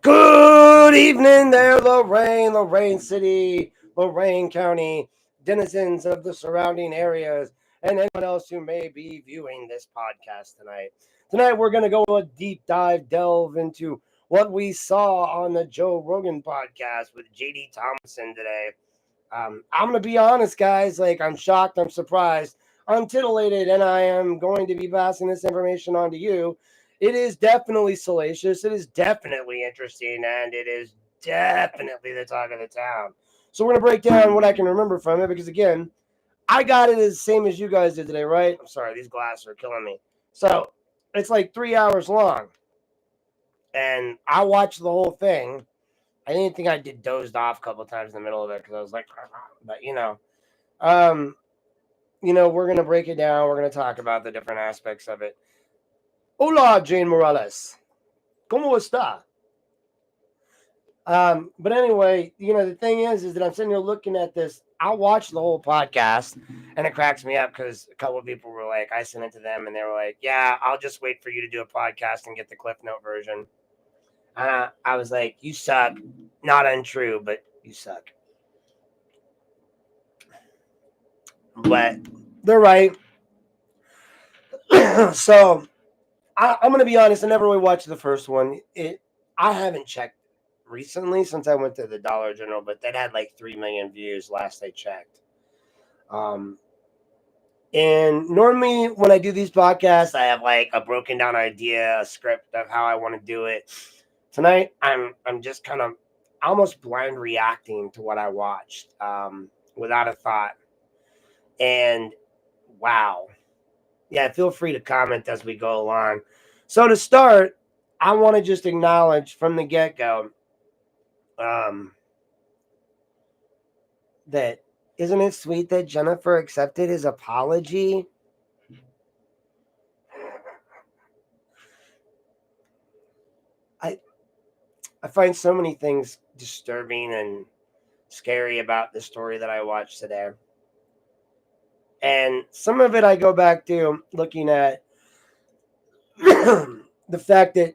Good evening there, Lorain City, Lorain County, denizens of the surrounding areas, and anyone else who may be viewing this podcast tonight. Tonight, we're going to go a deep delve into what we saw on the Joe Rogan podcast with JD Tomlinson today. I'm going to be honest, guys. I'm shocked, I'm surprised, I'm titillated, and I am going to be passing this information on to you. It is definitely salacious. It is definitely interesting, and it is definitely the talk of the town. So we're going to break down what I can remember from it because, again, I got it as same as you guys did today, right? I'm sorry, these glasses are killing me. So it's like 3 hours long, and I watched the whole thing. I didn't think I did dozed off a couple of times in the middle of it because I was like, but we're gonna break it down. We're gonna talk about the different aspects of it. Hola, Jane Morales. ¿Cómo está? But anyway, the thing is that I'm sitting here looking at this. I watched the whole podcast, and it cracks me up because a couple of people were like, I sent it to them, and they were like, "Yeah, I'll just wait for you to do a podcast and get the Cliff Note version." I was like, "You suck." Not untrue, but you suck. But they're right. So I'm going to be honest. I never really watched the first one. I haven't checked recently since I went to the Dollar General, but that had like 3 million views last I checked. And normally when I do these podcasts, I have like a broken down idea, a script of how I want to do it. Tonight, I'm just kind of almost blind reacting to what I watched without a thought. And wow. Yeah, feel free to comment as we go along. So to start, I want to just acknowledge from the get-go that isn't it sweet that Jennifer accepted his apology? I find so many things disturbing and scary about the story that I watched today. And some of it I go back to looking at the fact that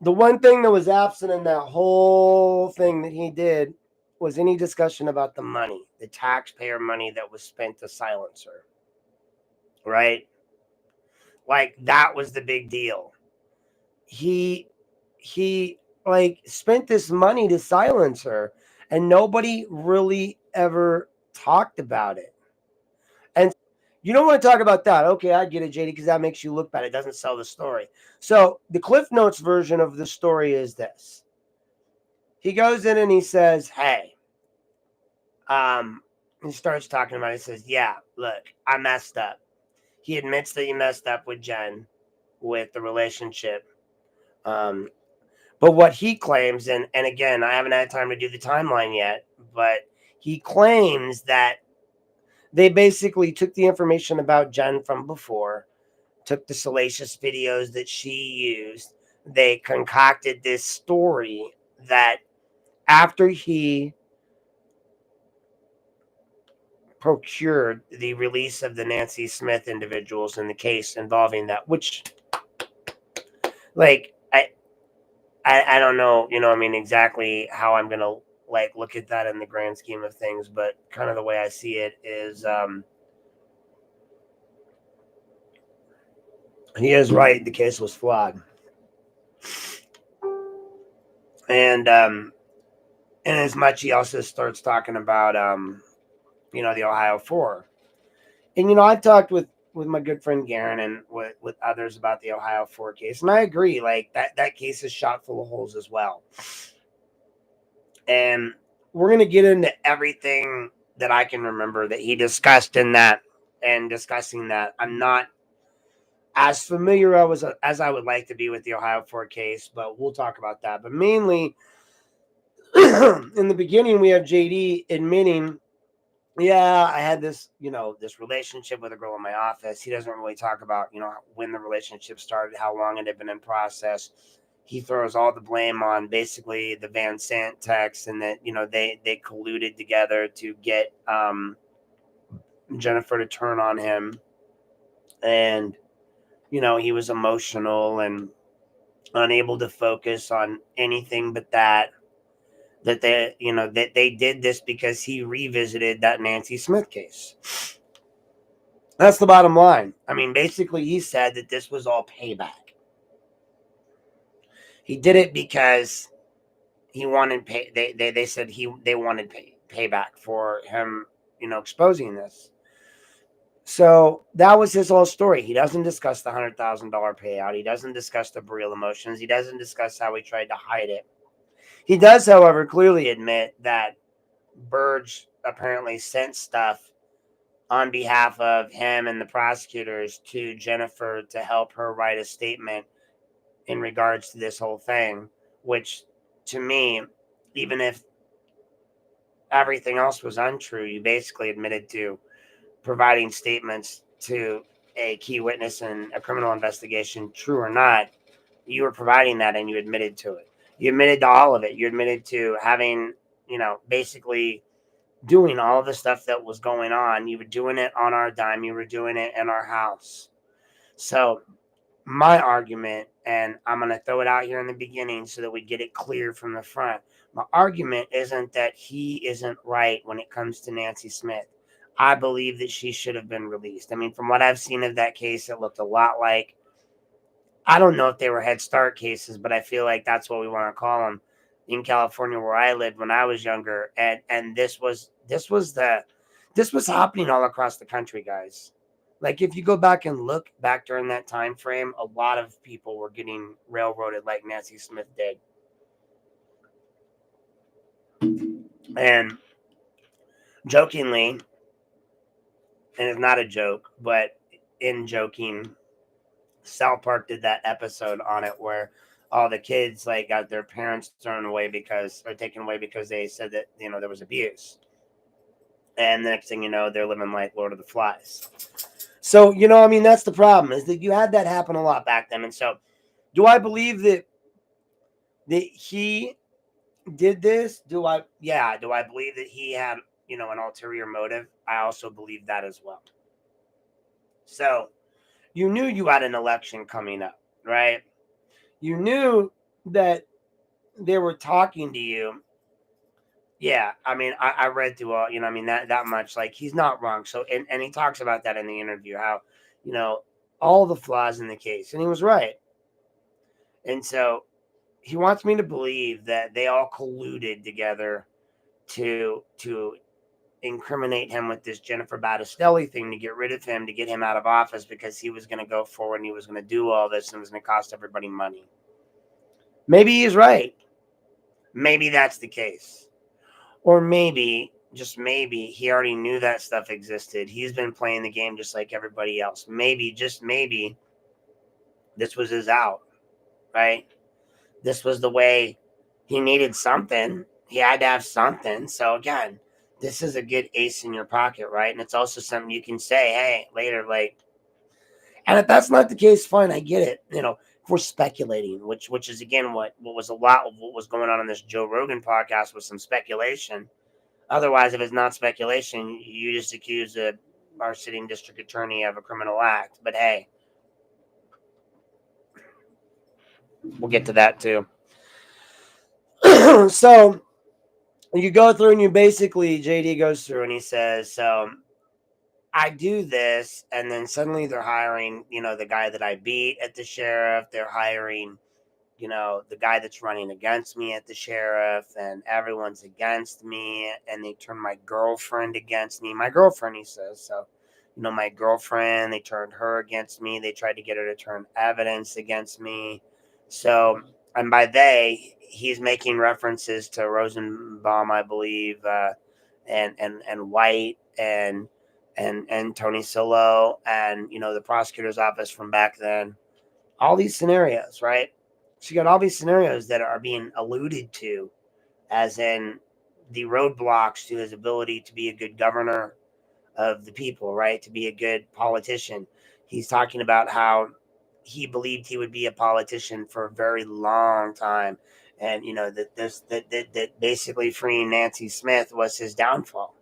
the one thing that was absent in that whole thing that he did was any discussion about the money, the taxpayer money that was spent to silence her. Right? Like, that was the big deal. He spent this money to silence her, and nobody really ever talked about it. And you don't want to talk about that. Okay, I get it, JD, because that makes you look bad. It doesn't sell the story. So the Cliff Notes version of the story is this. He goes in and he says, hey, he starts talking about it. He says, yeah, look, I messed up. He admits that he messed up with Jen, with the relationship. But what he claims, and again, I haven't had time to do the timeline yet, but he claims that they basically took the information about Jen from before, took the salacious videos that she used. They concocted this story that after he procured the release of the Nancy Smith individuals in the case involving that, which, like, I don't know, exactly how I'm going to, look at that in the grand scheme of things, but kind of the way I see it is, he is right. The case was flawed. And as much, he also starts talking about, the Ohio 4. And, I've talked with my good friend Garen and with others about the Ohio 4 case. And I agree, that case is shot full of holes as well. And we're going to get into everything that I can remember that he discussed in that and discussing that. I'm not as familiar as I would like to be with the Ohio 4 case, but we'll talk about that. But mainly, in the beginning, we have JD admitting, yeah, I had this, this relationship with a girl in my office. He doesn't really talk about, when the relationship started, how long it had been in process. He throws all the blame on basically the Van Sant text and that, they colluded together to get Jennifer to turn on him. And, he was emotional and unable to focus on anything but that they did this because he revisited that Nancy Smith case. That's the bottom line. I mean, basically, he said that this was all payback. He did it because he wanted pay. They said they wanted payback for him, exposing this. So that was his whole story. He doesn't discuss the $100,000 payout. He doesn't discuss the real emotions. He doesn't discuss how he tried to hide it. He does, however, clearly admit that Burge apparently sent stuff on behalf of him and the prosecutors to Jennifer to help her write a statement in regards to this whole thing, which to me, even if everything else was untrue, you basically admitted to providing statements to a key witness in a criminal investigation, true or not. You were providing that and you admitted to it. You admitted to all of it. You admitted to having, basically doing all the stuff that was going on. You were doing it on our dime. You were doing it in our house. So my argument, and I'm going to throw it out here in the beginning so that we get it clear from the front. My argument isn't that he isn't right when it comes to Nancy Smith. I believe that she should have been released. I mean, from what I've seen of that case, it looked a lot like, I don't know if they were Headstart cases, but I feel like that's what we want to call them in California, where I lived when I was younger. And this was happening all across the country, guys. Like, if you go back and look back during that time frame, a lot of people were getting railroaded like Nancy Smith did. And jokingly, and it's not a joke, but in joking, South Park did that episode on it where all the kids like got their parents taken away because they said that there was abuse, and the next thing you know, they're living like Lord of the Flies. So I mean, that's the problem, is that you had that happen a lot back then. And so, do I believe that he did this? Do I believe that he had an ulterior motive? I also believe that as well. So you knew you had an election coming up, right? You knew that they were talking to you. Yeah, I mean, I read through all, I mean, that much. Like, he's not wrong. So, and he talks about that in the interview, how, all the flaws in the case. And he was right. And so he wants me to believe that they all colluded together to incriminate him with this Jennifer Battistelli thing, to get rid of him, to get him out of office, because he was going to go forward and he was going to do all this and it was going to cost everybody money. Maybe he's right. Maybe that's the case. Or maybe, just maybe, he already knew that stuff existed. He's been playing the game just like everybody else. Maybe, just maybe, this was his out, right? This was the way he needed something. He had to have something. So again, this is a good ace in your pocket, right? And it's also something you can say, hey, later, like, and if that's not the case, fine, I get it. If we're speculating, which is again what was a lot of what was going on in this Joe Rogan podcast, was some speculation. Otherwise, if it's not speculation, you just accuse our sitting district attorney of a criminal act. But hey, we'll get to that too. So you go through and you basically, JD goes through and he says, I do this, and then suddenly they're hiring, the guy that I beat at the sheriff. They're hiring, the guy that's running against me at the sheriff, and everyone's against me, and they turn my girlfriend against me. My girlfriend, he says. So, my girlfriend, they turned her against me. They tried to get her to turn evidence against me. So, and by they, he's making references to Rosenbaum, I believe, and White, and Tony Cillo, and the prosecutor's office from back then. All these scenarios, right? So you got all these scenarios that are being alluded to as in the roadblocks to his ability to be a good governor of the people, right? To be a good politician. He's talking about how he believed he would be a politician for a very long time. And, that basically freeing Nancy Smith was his downfall.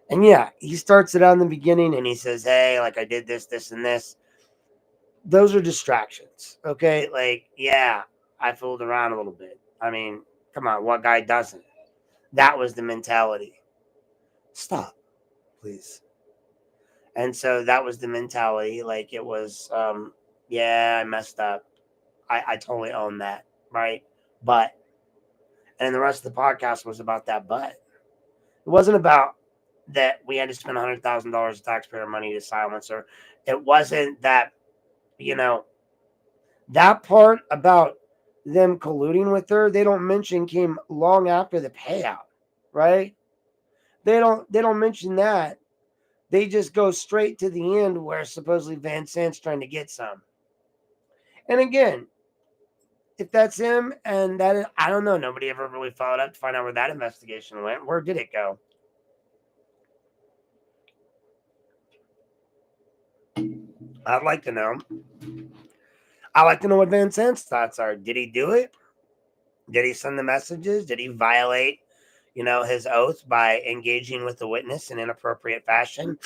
And yeah, he starts it out in the beginning and he says, hey, like, I did this, this, and this. those are distractions. Okay. Like, yeah, I fooled around a little bit. I mean, come on, what guy doesn't? That was the mentality. Stop, please. And so that was the mentality. Like, it was, yeah, I messed up. I totally own that. Right. But, and the rest of the podcast was about that. But it wasn't about that we had to spend $100,000 of taxpayer money to silence her. It wasn't that, you know, that part about them colluding with her, they don't mention came long after the payout, right? They don't mention that. They just go straight to the end where supposedly Van Sant's trying to get some. And again, if that's him and that, I don't know, nobody ever really followed up to find out where that investigation went. Where did it go? I'd like to know. I like to know what Van Sant's thoughts are. Did he do it? Did he send the messages? Did he violate, his oath by engaging with the witness in inappropriate fashion?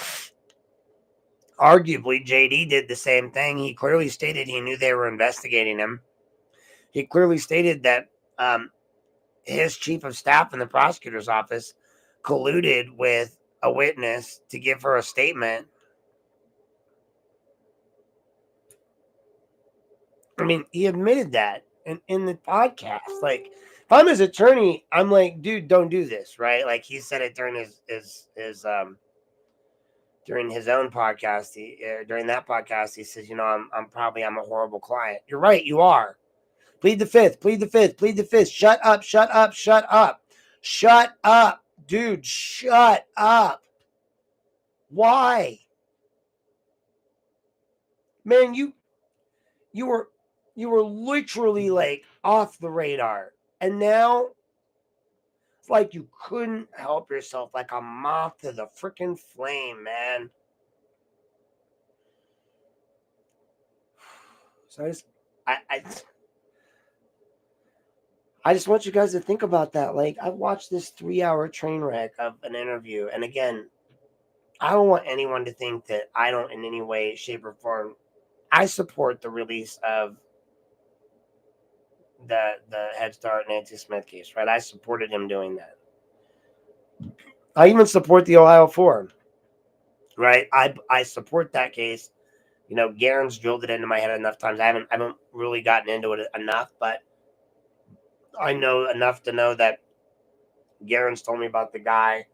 Arguably, JD did the same thing. He clearly stated he knew they were investigating him. He clearly stated that his chief of staff in the prosecutor's office colluded with a witness to give her a statement. I mean, he admitted that in the podcast. Like, if I'm his attorney, I'm like, dude, don't do this, right? Like, he said it during his during his own podcast. During that podcast, he says, I'm a horrible client. You're right, you are. Plead the fifth, plead the fifth, plead the fifth. Shut up, shut up, shut up. Shut up, dude, shut up. Why? Man, you were literally like off the radar. And now it's like you couldn't help yourself, like a moth to the freaking flame, man. So I just want you guys to think about that. Like, I watched this 3-hour train wreck of an interview, and again, I don't want anyone to think that I don't in any way, shape, or form. I support the release of the Headstart Nancy Smith case, right? I supported him doing that. I even support the Ohio 4, right? I support that case. Garen's drilled it into my head enough times. I haven't really gotten into it enough, but I know enough to know that Garen's told me about the guy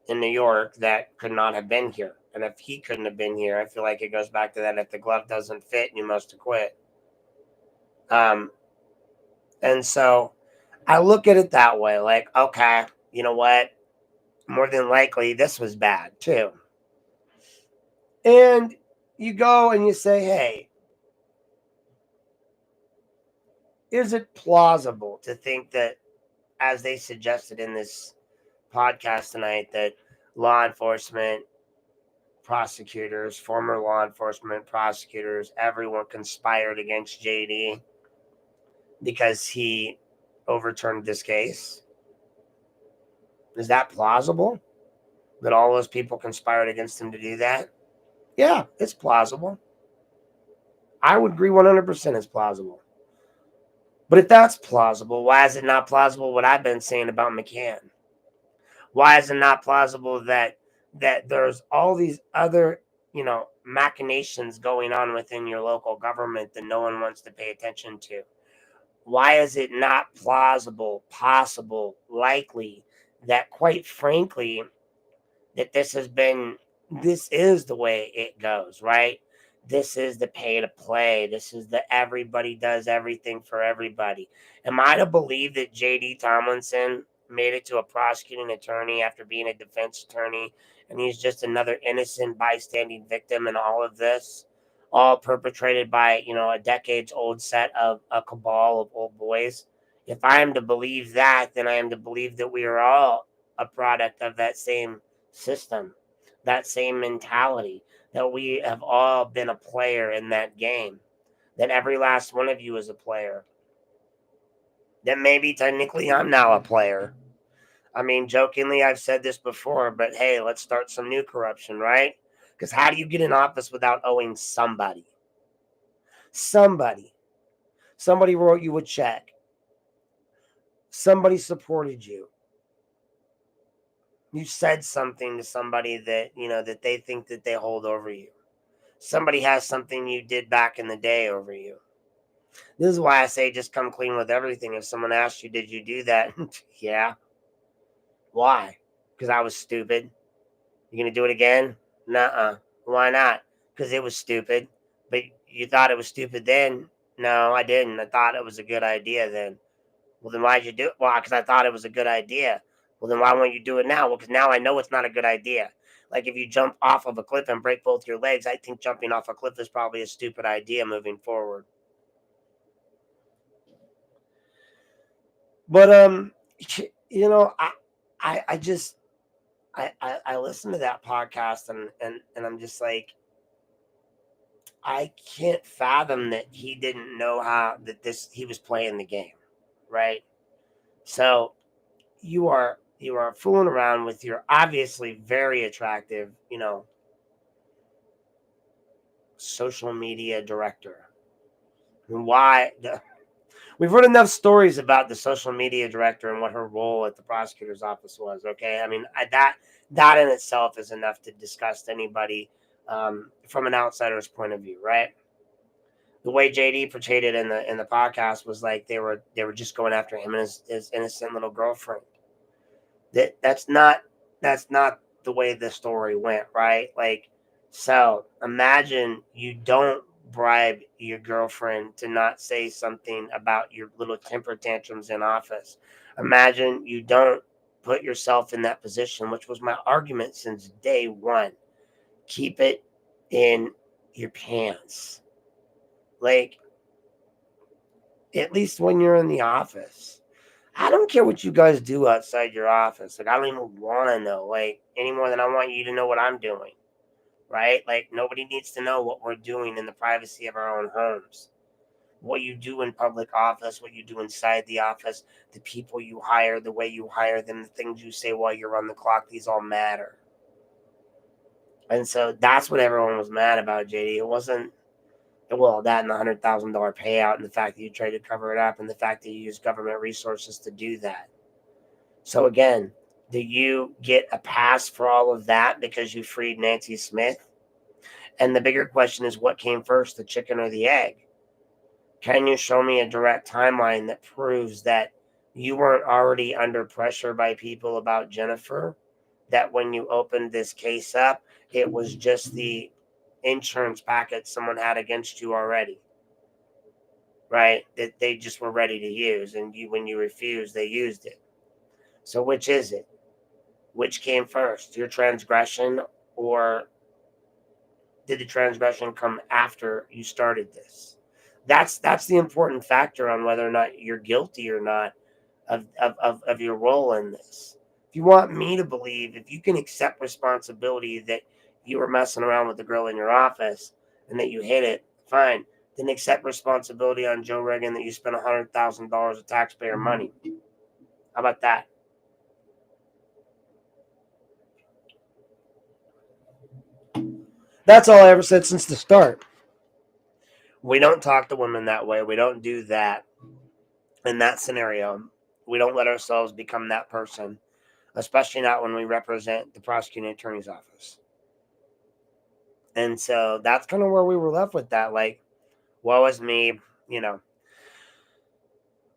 in New York that could not have been here. And if he couldn't have been here, I feel like it goes back to that. If the glove doesn't fit, you must acquit. And so I look at it that way. Like, okay, you know what? More than likely, this was bad too. And you go and you say, hey, is it plausible to think that, as they suggested in this podcast tonight, that law enforcement, prosecutors, former law enforcement prosecutors, everyone conspired against JD because he overturned this case? Is that plausible? That all those people conspired against him to do that? Yeah, it's plausible. I would agree 100% it's plausible. But if that's plausible, why is it not plausible what I've been saying about McCann? Why is it not plausible that there's all these other, machinations going on within your local government that no one wants to pay attention to? Why is it not plausible, possible, likely that, quite frankly, that this is the way it goes, right? This is the pay to play. This is the everybody does everything for everybody. Am I to believe that JD Tomlinson made it to a prosecuting attorney after being a defense attorney, and he's just another innocent bystanding victim in all of this, all perpetrated by, a decades old set of a cabal of old boys? If I am to believe that, then I am to believe that we are all a product of that same system, that same mentality, that we have all been a player in that game, that every last one of you is a player, that maybe technically I'm now a player. I mean, jokingly, I've said this before, but hey, let's start some new corruption, right? Because how do you get in office without owing somebody? Somebody wrote you a check. Somebody supported you. You said something to somebody that, that they think that they hold over you. Somebody has something you did back in the day over you. This is why I say just come clean with everything. If someone asks you, did you do that? Yeah. Why? Because I was stupid. You gonna do it again? Nuh-uh. Why not? Because it was stupid. But you thought it was stupid then? No, I didn't. I thought it was a good idea then. Well, then why'd you do it? Well, because I thought it was a good idea. Well, then why won't you do it now? Well, because now I know it's not a good idea. Like if you jump off of a cliff and break both your legs, I think jumping off a cliff is probably a stupid idea moving forward. But I just I listened to that podcast and I'm just like, I can't fathom that he didn't know he was playing the game, right? So you are fooling around with your obviously very attractive, social media director. And why? We've heard enough stories about the social media director and what her role at the prosecutor's office was. Okay, I mean that in itself is enough to disgust anybody from an outsider's point of view, right? The way JD portrayed it in the podcast was like they were just going after him and his innocent little girlfriend. That's not the way the story went, right? Like, so imagine you don't bribe your girlfriend to not say something about your little temper tantrums in office. Imagine you don't put yourself in that position, which was my argument since day one. Keep it in your pants. Like, at least when you're in the office. I don't care what you guys do outside your office. Like, I don't even want to know, like, any more than I want you to know what I'm doing, right? Like, nobody needs to know what we're doing in the privacy of our own homes. What you do in public office, what you do inside the office, the people you hire, the way you hire them, the things you say while you're on the clock, these all matter. And so that's what everyone was mad about, JD. It wasn't, well, that and the $100,000 payout and the fact that you tried to cover it up and the fact that you use government resources to do that. So again, do you get a pass for all of that because you freed Nancy Smith? And the bigger question is, what came first, the chicken or the egg? Can you show me a direct timeline that proves that you weren't already under pressure by people about Jennifer? That when you opened this case up, it was just the insurance packet someone had against you already, right? That they just were ready to use, and when you refused, they used it. So which is it? Which came first, your transgression, or did the transgression come after you started this? That's the important factor on whether or not you're guilty or not of your role in this. If you want me to believe, if you can accept responsibility that you were messing around with the girl in your office and that you hid it, fine. Then accept responsibility on Joe Rogan that you spent $100,000 of taxpayer money. How about that? That's all I ever said since the start. We don't talk to women that way. We don't do that in that scenario. We don't let ourselves become that person, especially not when we represent the prosecuting attorney's office. And so that's kind of where we were left with that. Like, woe is me, you know.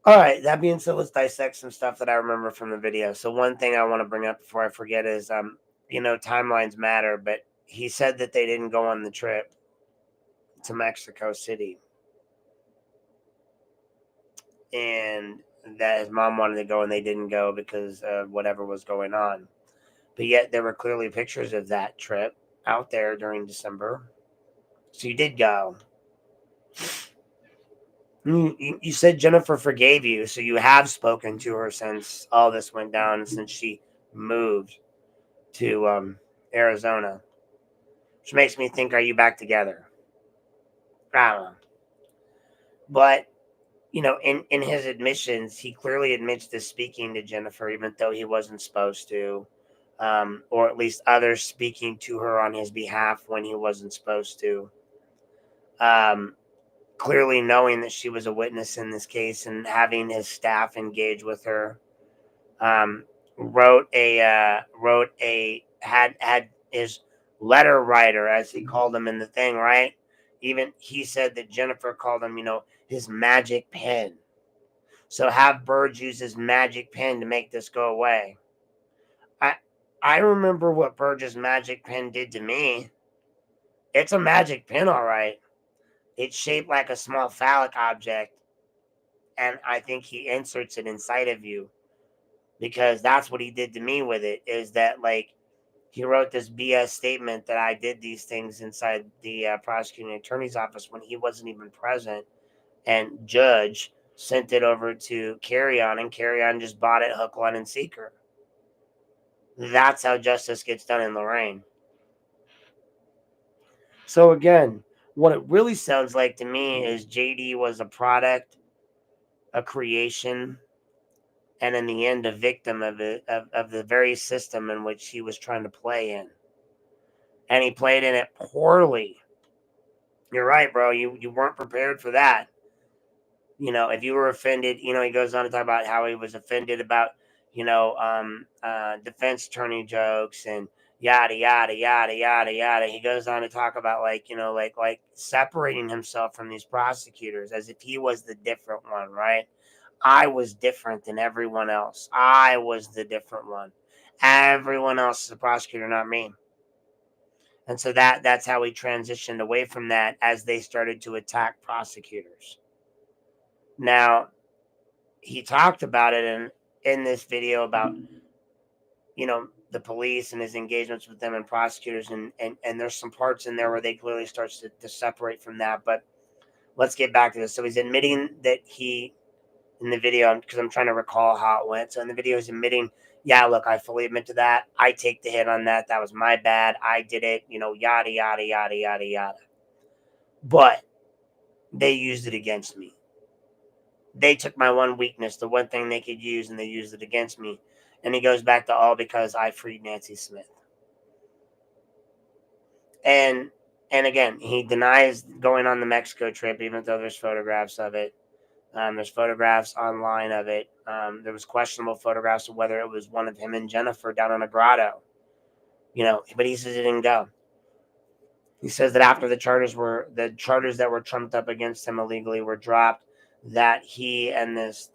All right, that being said, let's dissect some stuff that I remember from the video. So one thing I want to bring up before I forget is, timelines matter, but he said that they didn't go on the trip to Mexico City. And that his mom wanted to go and they didn't go because of whatever was going on. But yet there were clearly pictures of that trip out there during December. So you did go. You said Jennifer forgave you, so you have spoken to her since all this went down, since she moved to Arizona. Which makes me think, are you back together? I don't know. But in his admissions, he clearly admits to speaking to Jennifer, even though he wasn't supposed to, or at least others speaking to her on his behalf when he wasn't supposed to. clearly knowing that she was a witness in this case and having his staff engage with her, had his letter writer, as he called him in the thing, right? Even he said that Jennifer called him, his magic pen. So have Burge use his magic pen to make this go away. I remember what Burge's magic pen did to me. It's a magic pen, all right. It's shaped like a small phallic object, and I think he inserts it inside of you, because that's what he did to me with it. Is that, like, he wrote this BS statement that I did these things inside the prosecuting attorney's office when he wasn't even present, and Judge sent it over to Carry On, and Carry On just bought it hook, line, and sinker. That's how justice gets done in Lorain. So again, what it really sounds like to me is JD was a product, a creation, and in the end, a victim of the very system in which he was trying to play in. And he played in it poorly. You're right, bro. You weren't prepared for that. If you were offended, he goes on to talk about how he was offended about, defense attorney jokes and yada, yada, yada, yada, yada. He goes on to talk about, like separating himself from these prosecutors as if he was the different one, right? I was different than everyone else. I was the different one. Everyone else is a prosecutor, not me. And so that's how he transitioned away from that as they started to attack prosecutors. Now, he talked about it in this video about, the police and his engagements with them and prosecutors. And there's some parts in there where they clearly starts to separate from that. But let's get back to this. So he's admitting that in the video, because I'm trying to recall how it went. So in the video, he's admitting, yeah, look, I fully admit to that. I take the hit on that. That was my bad. I did it, yada, yada, yada, yada, yada. But they used it against me. They took my one weakness, the one thing they could use, and they used it against me. And he goes back to all because I freed Nancy Smith. And again, he denies going on the Mexico trip, even though there's photographs of it. There's photographs online of it. There was questionable photographs of whether it was one of him and Jennifer down in a grotto. But he says it didn't go. He says that after the charges that were trumped up against him illegally were dropped, that he and this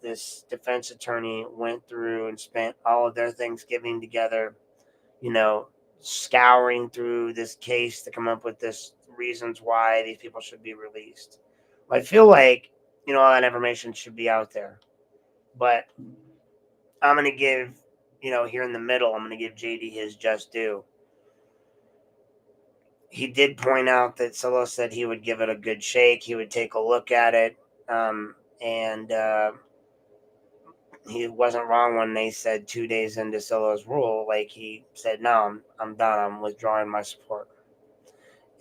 defense attorney went through and spent all of their Thanksgiving together, scouring through this case to come up with this reasons why these people should be released. I feel like, all that information should be out there. But I'm going to give, here in the middle, I'm going to give JD his just due. He did point out that Cillo said he would give it a good shake. He would take a look at it. And he wasn't wrong when they said 2 days into Cillo's rule, like he said, no, I'm done. I'm withdrawing my support.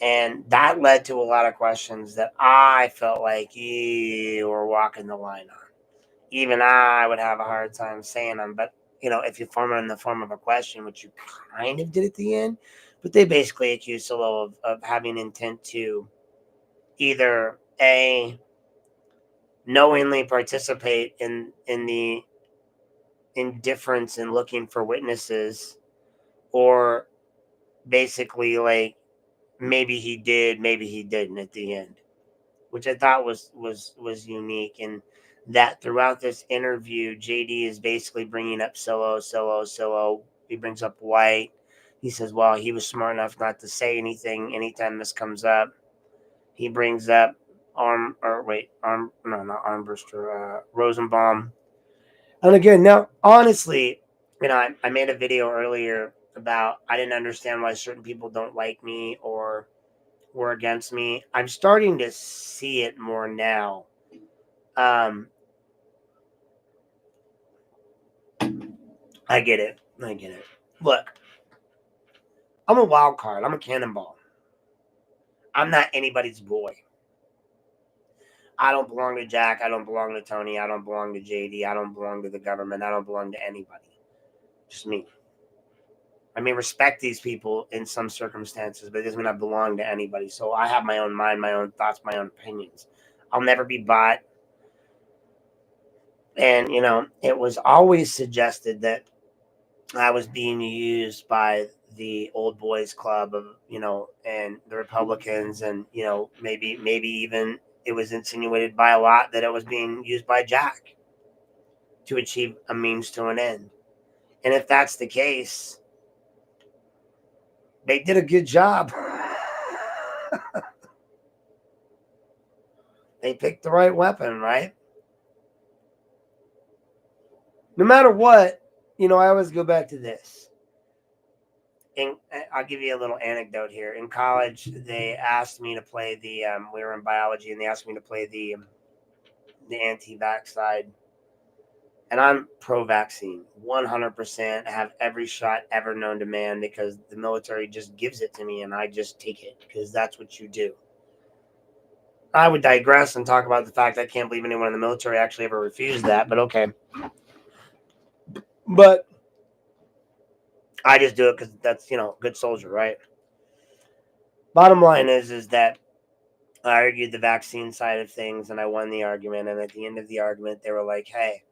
And that led to a lot of questions that I felt like you were walking the line on. Even I would have a hard time saying them. But, if you form it in the form of a question, which you kind of did at the end, but they basically accused Cillo of having intent to either A, knowingly participate in the indifference in looking for witnesses, or basically, like, maybe he did, maybe he didn't at the end, which I thought was unique. And that throughout this interview, JD is basically bringing up Cillo. He brings up White. He says, well, he was smart enough not to say anything anytime this comes up. He brings up Rosenbaum. And again, now, honestly, I made a video earlier about I didn't understand why certain people don't like me or were against me. I'm starting to see it more now. I get it. Look, I'm a wild card. I'm a cannonball. I'm not anybody's boy. I don't belong to Jack. I don't belong to Tony. I don't belong to JD. I don't belong to the government. I don't belong to anybody. Just me. I may respect these people in some circumstances, but it doesn't mean I belong to anybody. So I have my own mind, my own thoughts, my own opinions. I'll never be bought. And, it was always suggested that I was being used by the old boys club of, and the Republicans, and, maybe even it was insinuated by a lot that it was being used by Jack to achieve a means to an end. And if that's the case, they did a good job. They picked the right weapon, right? No matter what, I always go back to this. And I'll give you a little anecdote here. In college, they asked me to play we were in biology, and they asked me to play the anti-vax side. And I'm pro-vaccine, 100%. I have every shot ever known to man because the military just gives it to me, and I just take it because that's what you do. I would digress and talk about the fact I can't believe anyone in the military actually ever refused that, but okay. But I just do it because that's, good soldier, right? Bottom line is that I argued the vaccine side of things, and I won the argument. And at the end of the argument, they were like, hey,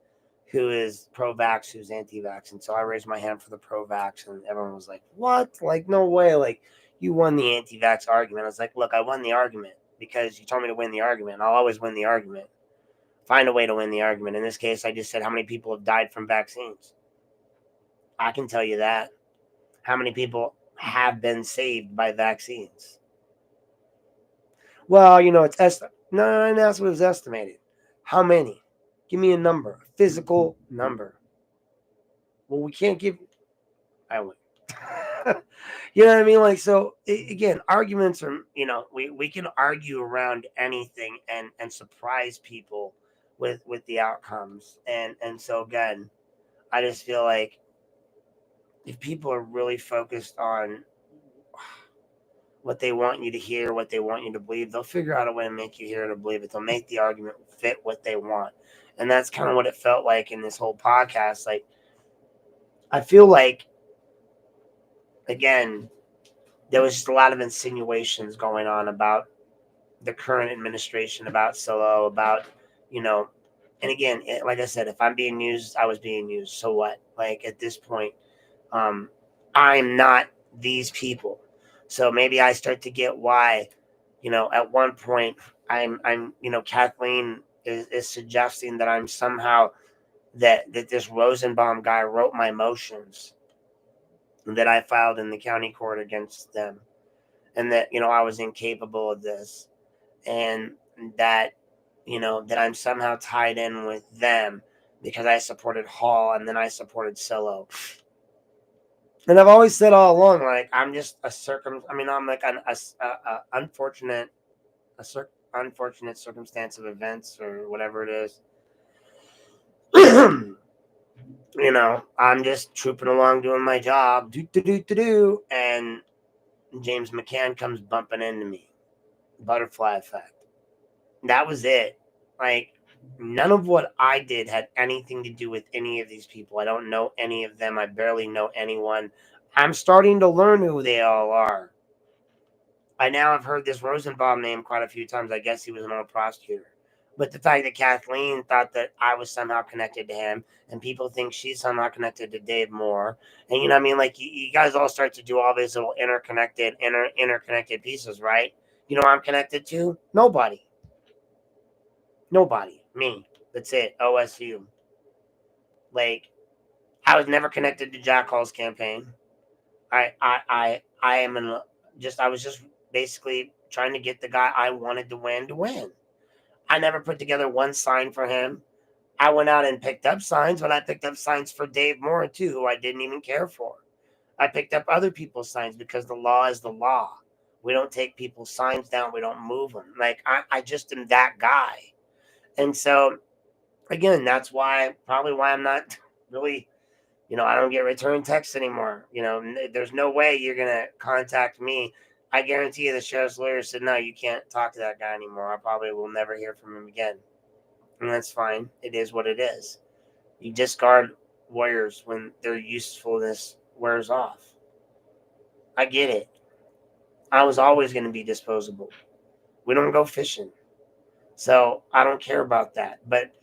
who is pro-vax, who's anti-vax? And so I raised my hand for the pro-vax, and everyone was like, what? Like, no way. Like, you won the anti-vax argument. I was like, look, I won the argument because you told me to win the argument. I'll always win the argument. Find a way to win the argument. In this case, I just said how many people have died from vaccines. I can tell you that. How many people have been saved by vaccines? Well, it's estimated. No, that's what it was estimated. How many? Give me a number, a physical number. Well, we can't give. I win. You know what I mean? Like, so again, arguments are, we can argue around anything and surprise people with the outcomes. And so again, I just feel like if people are really focused on what they want you to hear, what they want you to believe, they'll figure out a way to make you hear it or believe it. They'll make the argument fit what they want. And that's kind of what it felt like in this whole podcast. Like, I feel like, again, there was just a lot of insinuations going on about the current administration, about Cillo, about, and again, like I said, if I'm being used, I was being used. So what? Like, at this point, I'm not these people. So maybe I start to get why, at one point I'm Kathleen is suggesting that I'm somehow that this Rosenbaum guy wrote my motions that I filed in the county court against them, and that, I was incapable of this, and that, that I'm somehow tied in with them because I supported Hall and then I supported Cillo. And I've always said all along, like, I'm just I'm like an unfortunate circumstance of events or whatever it is. I'm just trooping along doing my job, and James McCann comes bumping into me. Butterfly effect. That was it. Like, none of what I did had anything to do with any of these people. I don't know any of them. I barely know anyone. I'm starting to learn who they all are. I now have heard this Rosenbaum name quite a few times. I guess he was an old prosecutor. But the fact that Kathleen thought that I was somehow connected to him, and people think she's somehow connected to Dave Moore, and you know what I mean? Like, you guys all start to do all these little interconnected pieces, right? You know who I'm connected to? Nobody. Me. That's it. OSU. Like, I was never connected to Jack Hall's campaign. I was just basically trying to get the guy I wanted to win. I never put together one sign for him. I went out and picked up signs, but I picked up signs for Dave Moore too, who I didn't even care for. I picked up other people's signs because the law is the law. We don't take people's signs down. We don't move them. Like, I just am that guy. And so, again, that's probably why I'm not really, I don't get return texts anymore. There's no way you're going to contact me. I guarantee you the sheriff's lawyer said, no, you can't talk to that guy anymore. I probably will never hear from him again. And that's fine. It is what it is. You discard lawyers when their usefulness wears off. I get it. I was always going to be disposable. We don't go fishing. So I don't care about that. But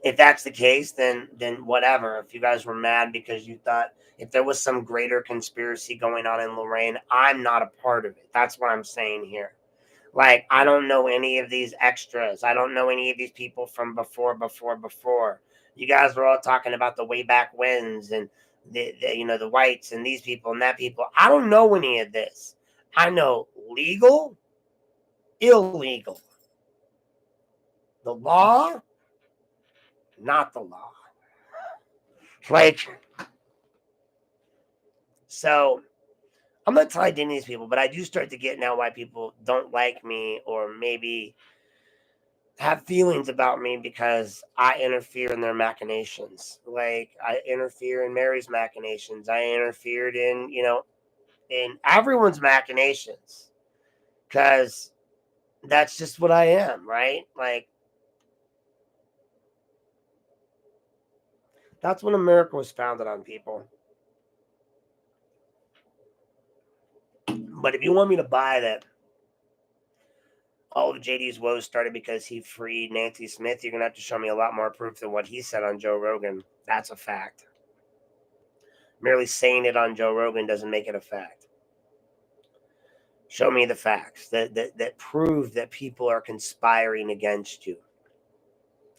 if that's the case, then whatever. If you guys were mad because you thought if there was some greater conspiracy going on in Lorain, I'm not a part of it. That's what I'm saying here. Like, I don't know any of these extras. I don't know any of these people from before. You guys were all talking about the way back wins and the whites and these people and that people. I don't know any of this. I know legal, illegal. The law, not the law. Like, so I'm not tied to any of these people, but I do start to get now why people don't like me or maybe have feelings about me because I interfere in their machinations. Like, I interfere in Mary's machinations. I interfered in everyone's machinations because that's just what I am, right? Like, that's when America was founded on, people. But if you want me to buy that all of JD's woes started because he freed Nancy Smith, you're going to have to show me a lot more proof than what he said on Joe Rogan. That's a fact. Merely saying it on Joe Rogan doesn't make it a fact. Show me the facts that prove that people are conspiring against you.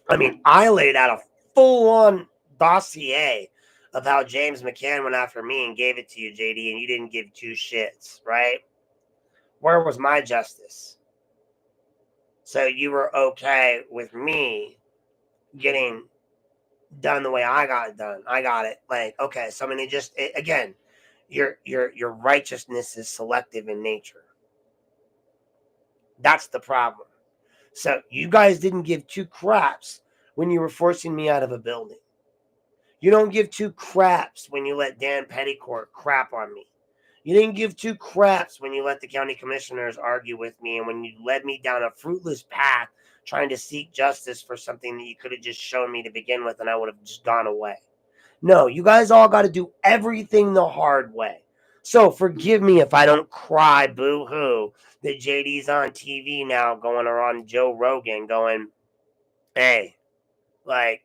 I mean, I laid out a full-on dossier of how James McCann went after me and gave it to you, JD, and you didn't give two shits, right? Where was my justice? So you were okay with me getting done the way I got it done. I got it. Like, okay, so I mean, again, your righteousness is selective in nature. That's the problem. So you guys didn't give two craps when you were forcing me out of a building. You don't give two craps when you let Dan Petticourt crap on me. You didn't give two craps when you let the county commissioners argue with me and when you led me down a fruitless path trying to seek justice for something that you could have just shown me to begin with and I would have just gone away. No, you guys all got to do everything the hard way. So forgive me if I don't cry boo-hoo that JD's on TV now going around Joe Rogan going, hey, like,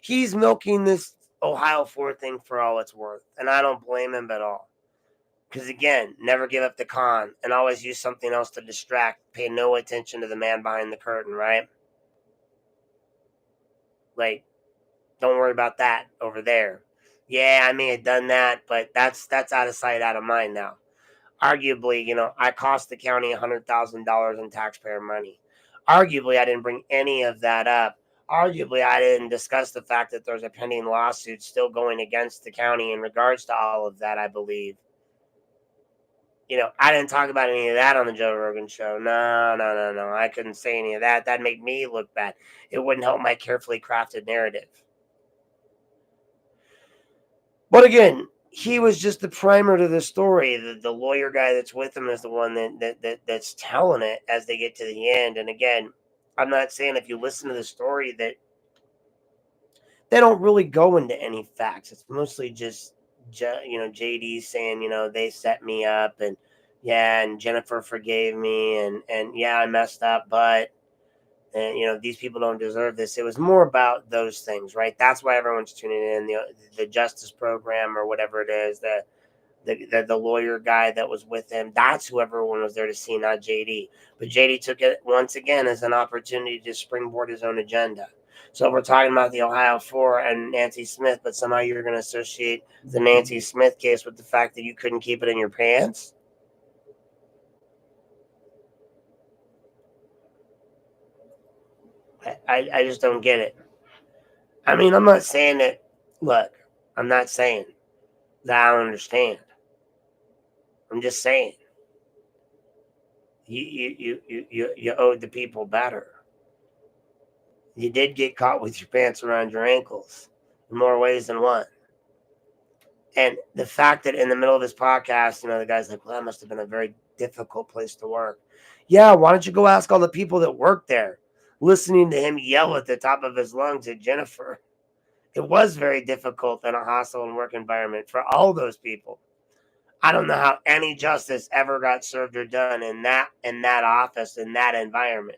he's milking this Ohio 4 thing for all it's worth. And I don't blame him at all. Because again, never give up the con and always use something else to distract. Pay no attention to the man behind the curtain, right? Like, don't worry about that over there. Yeah, I may have done that, but that's out of sight, out of mind now. Arguably, I cost the county $100,000 in taxpayer money. Arguably, I didn't bring any of that up. Arguably, I didn't discuss the fact that there's a pending lawsuit still going against the county in regards to all of that, I believe. I didn't talk about any of that on the Joe Rogan show. No. I couldn't say any of that. That'd make me look bad. It wouldn't help my carefully crafted narrative. But again, he was just the primer to the story. The lawyer guy that's with him is the one that's telling it as they get to the end. And again, I'm not saying if you listen to the story that they don't really go into any facts. It's mostly just JD saying they set me up and yeah, and Jennifer forgave me and yeah, I messed up, but and these people don't deserve this. It was more about those things, right? That's why everyone's tuning in. The justice program or whatever it is, the lawyer guy that was with him. That's who everyone was there to see, not JD. But JD took it once again as an opportunity to springboard his own agenda. So we're talking about the Ohio 4 and Nancy Smith, but somehow you're going to associate the Nancy Smith case with the fact that you couldn't keep it in your pants. I just don't get it. I mean, I'm not saying that. Look, I'm not saying that I don't understand. I'm just saying you owed the people better. You did get caught with your pants around your ankles in more ways than one. And the fact that in the middle of this podcast, the guy's like, well, that must have been a very difficult place to work. Yeah, why don't you go ask all the people that work there, listening to him yell at the top of his lungs at Jennifer? It was very difficult in a hostile and work environment for all those people. I don't know how any justice ever got served or done in that office, in that environment.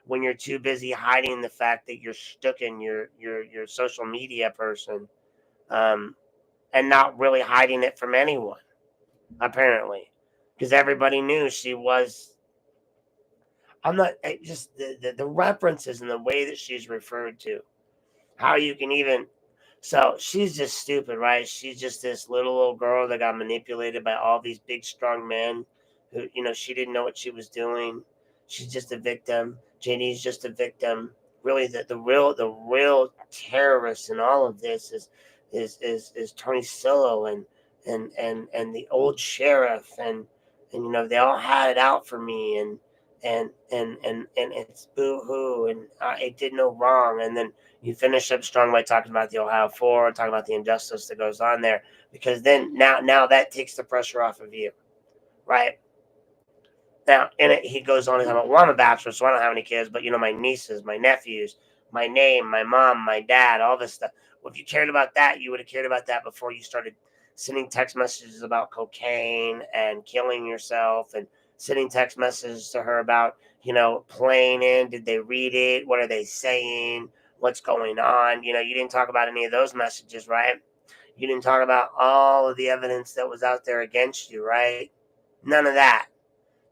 when you're too busy hiding the fact that you're stuck in your social media person, and not really hiding it from anyone, apparently, because everybody knew she was. I'm not just the references and the way that she's referred to, how you can even. So she's just stupid, right? She's just this little girl that got manipulated by all these big, strong men who, she didn't know what she was doing. She's just a victim. JD's just a victim. Really, the real terrorist in all of this is Tony Cillo and the old sheriff and they all had it out for me and it's boo hoo and it did no wrong. And then you finish up strong by talking about the Ohio 4, talking about the injustice that goes on there, because then now that takes the pressure off of you, right? Now, in it, he goes on and talk about, well, I'm a bachelor, so I don't have any kids, but my nieces, my nephews, my name, my mom, my dad, all this stuff. Well, if you cared about that, you would have cared about that before you started sending text messages about cocaine and killing yourself, and sending text messages to her about, playing in. Did they read it? What are they saying? What's going on? You didn't talk about any of those messages, right? You didn't talk about all of the evidence that was out there against you, right? None of that.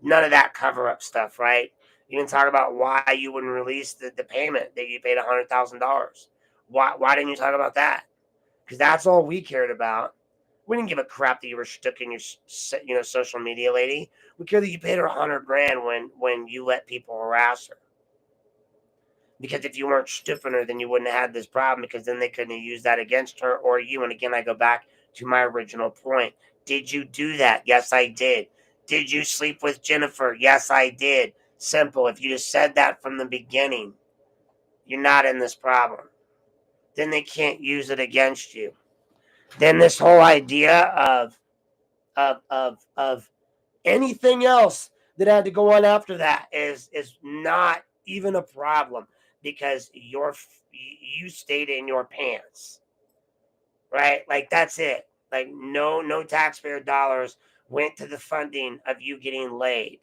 None of that cover up stuff, right? You didn't talk about why you wouldn't release the payment that you paid $100,000. Why didn't you talk about that? Because that's all we cared about. We didn't give a crap that you were stuck in your social media lady. We cared that you paid her $100,000 when you let people harass her. Because if you weren't stooping her, then you wouldn't have had this problem, because then they couldn't have used that against her or you. And again, I go back to my original point. Did you do that? Yes, I did. Did you sleep with Jennifer? Yes, I did. Simple. If you just said that from the beginning, you're not in this problem. Then they can't use it against you. Then this whole idea of anything else that had to go on after that is not even a problem, because you stayed in your pants, right? Like, that's it. Like, no taxpayer dollars went to the funding of you getting laid,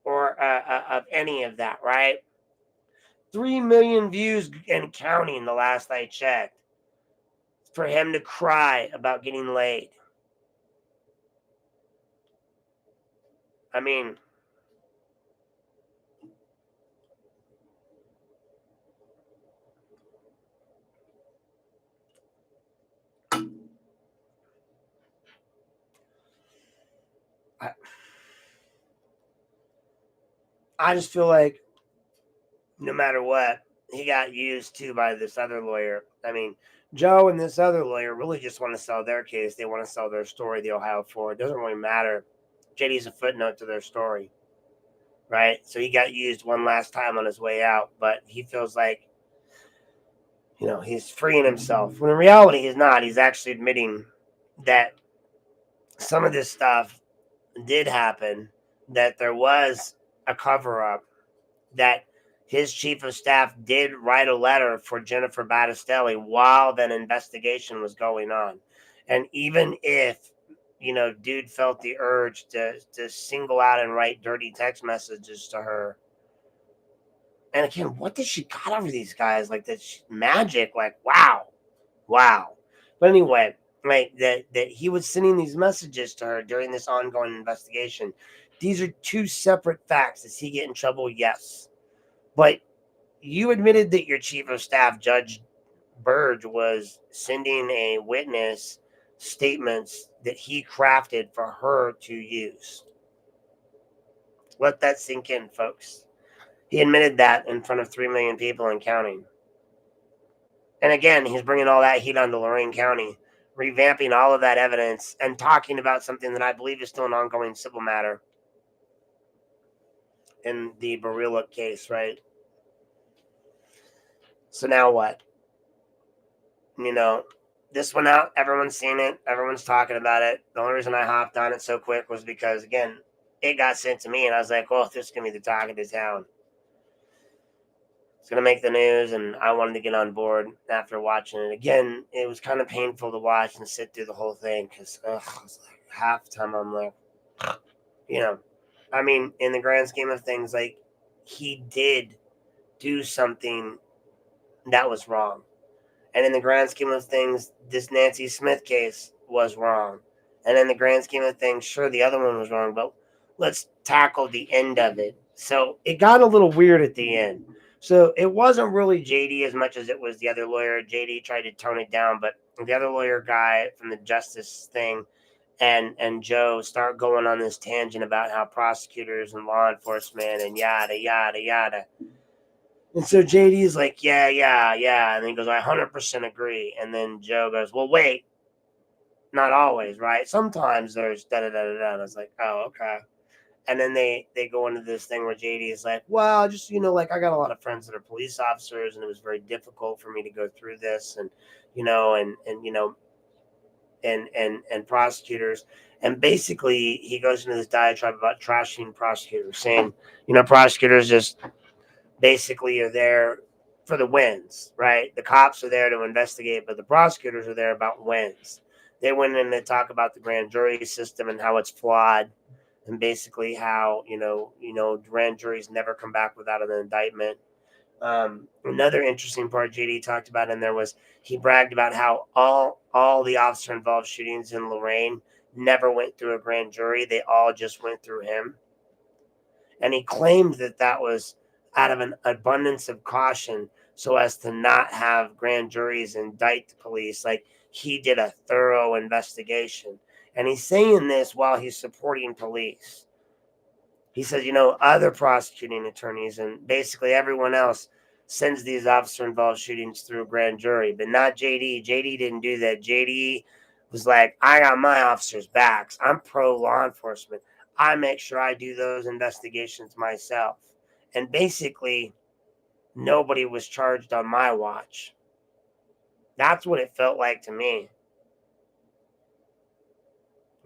or of any of that, right? 3 million views and counting the last I checked, for him to cry about getting laid. I mean, I just feel like no matter what, he got used too by this other lawyer. I mean, Joe and this other lawyer really just want to sell their case. They want to sell their story, the Ohio 4. It doesn't really matter. JD's a footnote to their story, right? So he got used one last time on his way out, but he feels like, he's freeing himself. When in reality, he's not. He's actually admitting that some of this stuff did happen, that there was a cover up, that his chief of staff did write a letter for Jennifer Battistelli while that investigation was going on. And even if, dude felt the urge to single out and write dirty text messages to her. And again, what does she got over these guys? Like, that's magic. Like, wow. But anyway, like that he was sending these messages to her during this ongoing investigation. These are two separate facts. Does he get in trouble? Yes. But you admitted that your chief of staff, Judge Burge, was sending a witness statements that he crafted for her to use. Let that sink in, folks. He admitted that in front of 3 million people and counting. And again, he's bringing all that heat onto Lorain County, revamping all of that evidence and talking about something that I believe is still an ongoing civil matter in the Barilla case, right? So now what? This went out. Everyone's seen it. Everyone's talking about it. The only reason I hopped on it so quick was because, again, it got sent to me, and I was like, well, this is going to be the talk of the town. It's going to make the news, and I wanted to get on board after watching it. Again, it was kind of painful to watch and sit through the whole thing, because half the time I'm like, I mean, in the grand scheme of things, like, he did do something that was wrong. And in the grand scheme of things, this Nancy Smith case was wrong. And in the grand scheme of things, sure, the other one was wrong, but let's tackle the end of it. So it got a little weird at the end. So it wasn't really JD as much as it was the other lawyer. JD tried to tone it down, but the other lawyer guy from the justice thing and Joe start going on this tangent about how prosecutors and law enforcement and yada, yada, yada. And so JD's like, yeah. And then he goes, I 100% agree. And then Joe goes, well, wait, not always, right? Sometimes there's da-da-da-da-da. And I was like, oh, okay. And then they go into this thing where JD is like, well, just, like I got a lot of friends that are police officers and it was very difficult for me to go through this and, and prosecutors. And basically he goes into this diatribe about trashing prosecutors, saying, prosecutors just basically are there for the wins, right? The cops are there to investigate, but the prosecutors are there about wins. They went in to talk about the grand jury system and how it's flawed, and basically how grand juries never come back without an indictment. Another interesting part JD talked about in there was he bragged about how all the officer involved shootings in Lorain never went through a grand jury. They all just went through him. And he claimed that was out of an abundance of caution so as to not have grand juries indict the police. Like, he did a thorough investigation. And he's saying this while he's supporting police. He says, other prosecuting attorneys and basically everyone else sends these officer-involved shootings through a grand jury, but not JD. JD didn't do that. JD was like, I got my officers' backs. I'm pro-law enforcement. I make sure I do those investigations myself. And basically, nobody was charged on my watch. That's what it felt like to me.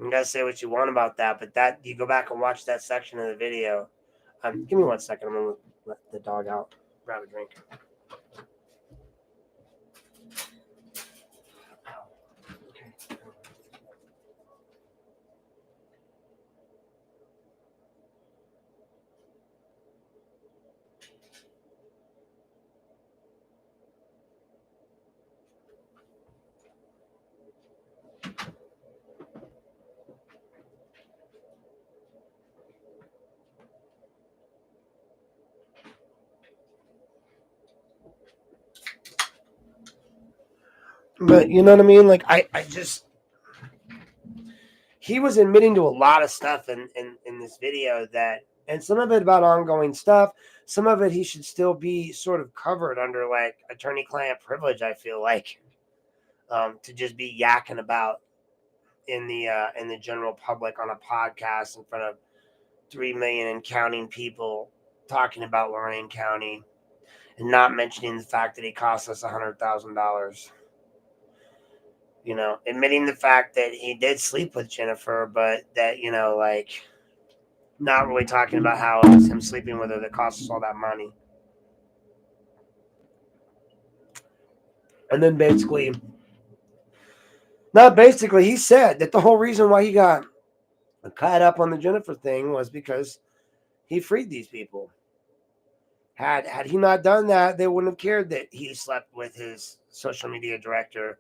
You guys say what you want about that, but that you go back and watch that section of the video. Give me 1 second. I'm going to let the dog out. Grab a drink. But you know what I mean? Like, I just, he was admitting to a lot of stuff in this video that, and some of it about ongoing stuff, some of it he should still be sort of covered under like attorney-client privilege, I feel like, to just be yakking about in the general public on a podcast in front of 3 million and counting people talking about Lorain County and not mentioning the fact that he cost us $100,000. Admitting the fact that he did sleep with Jennifer, but that, like, not really talking about how it was him sleeping with her that cost us all that money. And then he said that the whole reason why he got caught up on the Jennifer thing was because he freed these people. Had he not done that, they wouldn't have cared that he slept with his social media director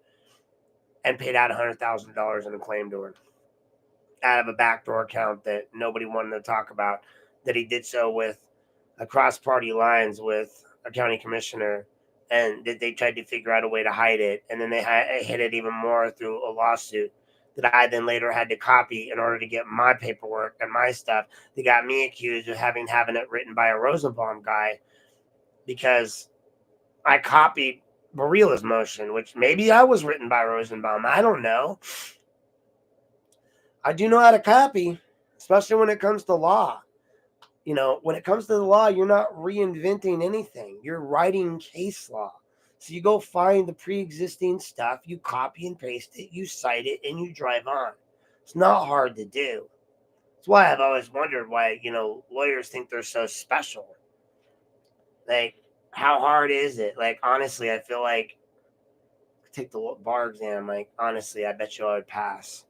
and paid out $100,000 in a claim to her out of a backdoor account that nobody wanted to talk about, that he did so with across party lines with a county commissioner, and that they tried to figure out a way to hide it. And then they hid it even more through a lawsuit that I then later had to copy in order to get my paperwork and my stuff. They got me accused of having it written by a Rosenbaum guy because I copied Barila's motion, which maybe I was written by Rosenbaum. I don't know. I do know how to copy, especially when it comes to law. When it comes to the law, you're not reinventing anything. You're writing case law. So you go find the pre-existing stuff, you copy and paste it, you cite it, and you drive on. It's not hard to do. That's why I've always wondered why, lawyers think they're so special. Like, how hard is it? Like, honestly, I feel like, take the bar exam. Like, honestly, I bet you I would pass.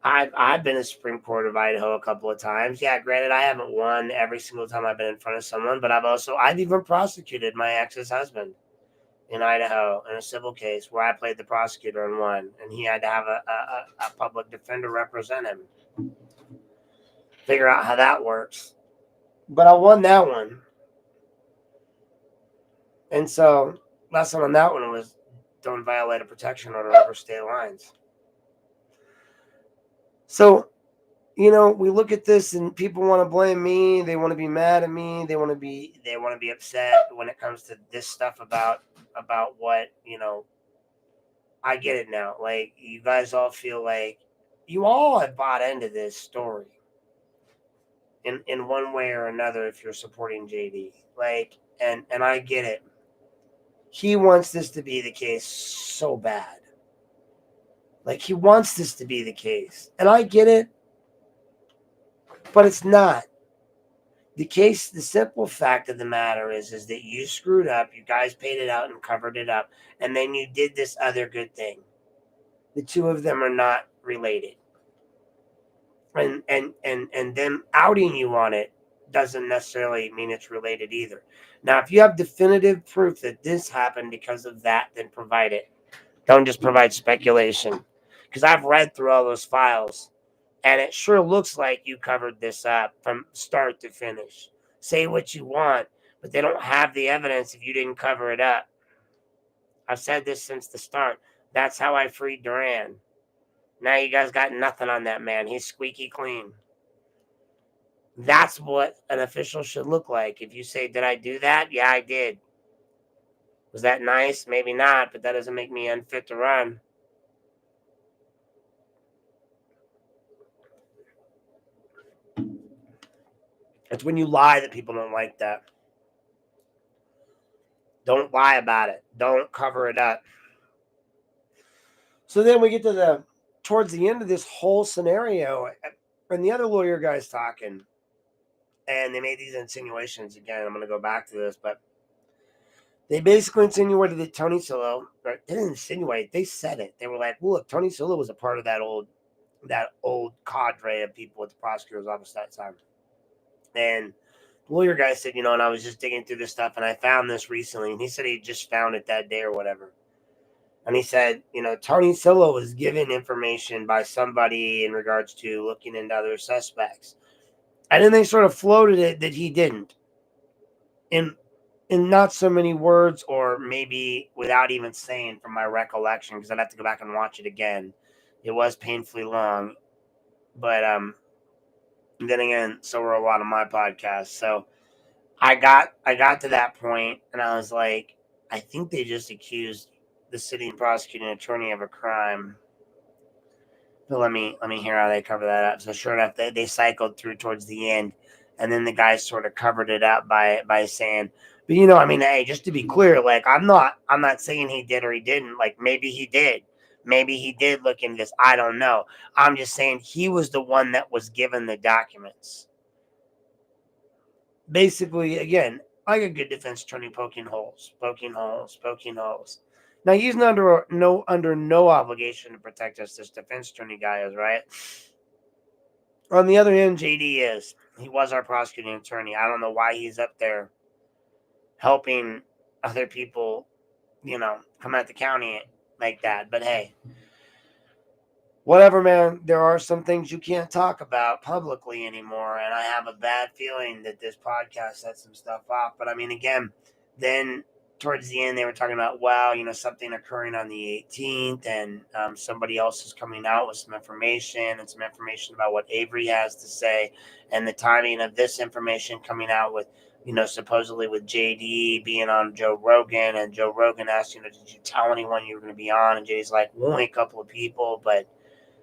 I've been to Supreme Court of Idaho a couple of times. Yeah, granted, I haven't won every single time I've been in front of someone, but I've even prosecuted my ex's husband in Idaho in a civil case where I played the prosecutor and won, and he had to have a public defender represent him. Figure out how that works. But I won that one. And so, lesson on that one was don't violate a protection order over state lines. So, we look at this and people want to blame me. They want to be mad at me. They want to be upset when it comes to this stuff about what, I get it now. Like, you guys all feel like you all have bought into this story in one way or another if you're supporting JD. Like, and I get it. He wants this to be the case so bad. Like, he wants this to be the case. And I get it. But it's not. The simple fact of the matter is that you screwed up. You guys paid it out and covered it up. And then you did this other good thing. The two of them are not related. And them outing you on it doesn't necessarily mean it's related either. Now, if you have definitive proof that this happened because of that, then provide it. Don't just provide speculation. Because I've read through all those files, and it sure looks like you covered this up from start to finish. Say what you want, but they don't have the evidence if you didn't cover it up. I've said this since the start. That's how I freed Duran. Now you guys got nothing on that man. He's squeaky clean. That's what an official should look like. If you say, did I do that? Yeah, I did. Was that nice? Maybe not, but that doesn't make me unfit to run. It's when you lie that people don't like that. Don't lie about it. Don't cover it up. So then we get to towards the end of this whole scenario, and the other lawyer guy's talking, and they made these insinuations again. I'm going to go back to this, but they basically insinuated that Tony Cillo, or they didn't insinuate, they said it. They were like, well, look, Tony Cillo was a part of that old cadre of people at the prosecutor's office that time. And the lawyer guy said, and I was just digging through this stuff, and I found this recently, and he said he just found it that day or whatever. And he said, Tony Cillo was given information by somebody in regards to looking into other suspects. And then they sort of floated it that he didn't. In not so many words, or maybe without even saying from my recollection, because I'd have to go back and watch it again. It was painfully long. But then again, so were a lot of my podcasts. So I got to that point, and I was like, I think they just accused the sitting prosecuting attorney of a crime. But let me hear how they cover that up. So sure enough, they cycled through towards the end, and then the guys sort of covered it up by saying, but hey, just to be clear, like I'm not saying he did or he didn't. Like maybe he did. Maybe he did look into this. I don't know. I'm just saying he was the one that was given the documents. Basically, again, like a good defense attorney, poking holes. Now he's under no obligation to protect us. This defense attorney guy is, right? On the other hand, JD is. He was our prosecuting attorney. I don't know why he's up there helping other people, come out the county like that. But hey, whatever, man. There are some things you can't talk about publicly anymore, and I have a bad feeling that this podcast set some stuff off. But again, then towards the end, they were talking about, something occurring on the 18th, and somebody else is coming out with some information about what Avery has to say, and the timing of this information coming out with, supposedly with JD being on Joe Rogan, and Joe Rogan asked, did you tell anyone you were going to be on? And JD's like, only a couple of people, but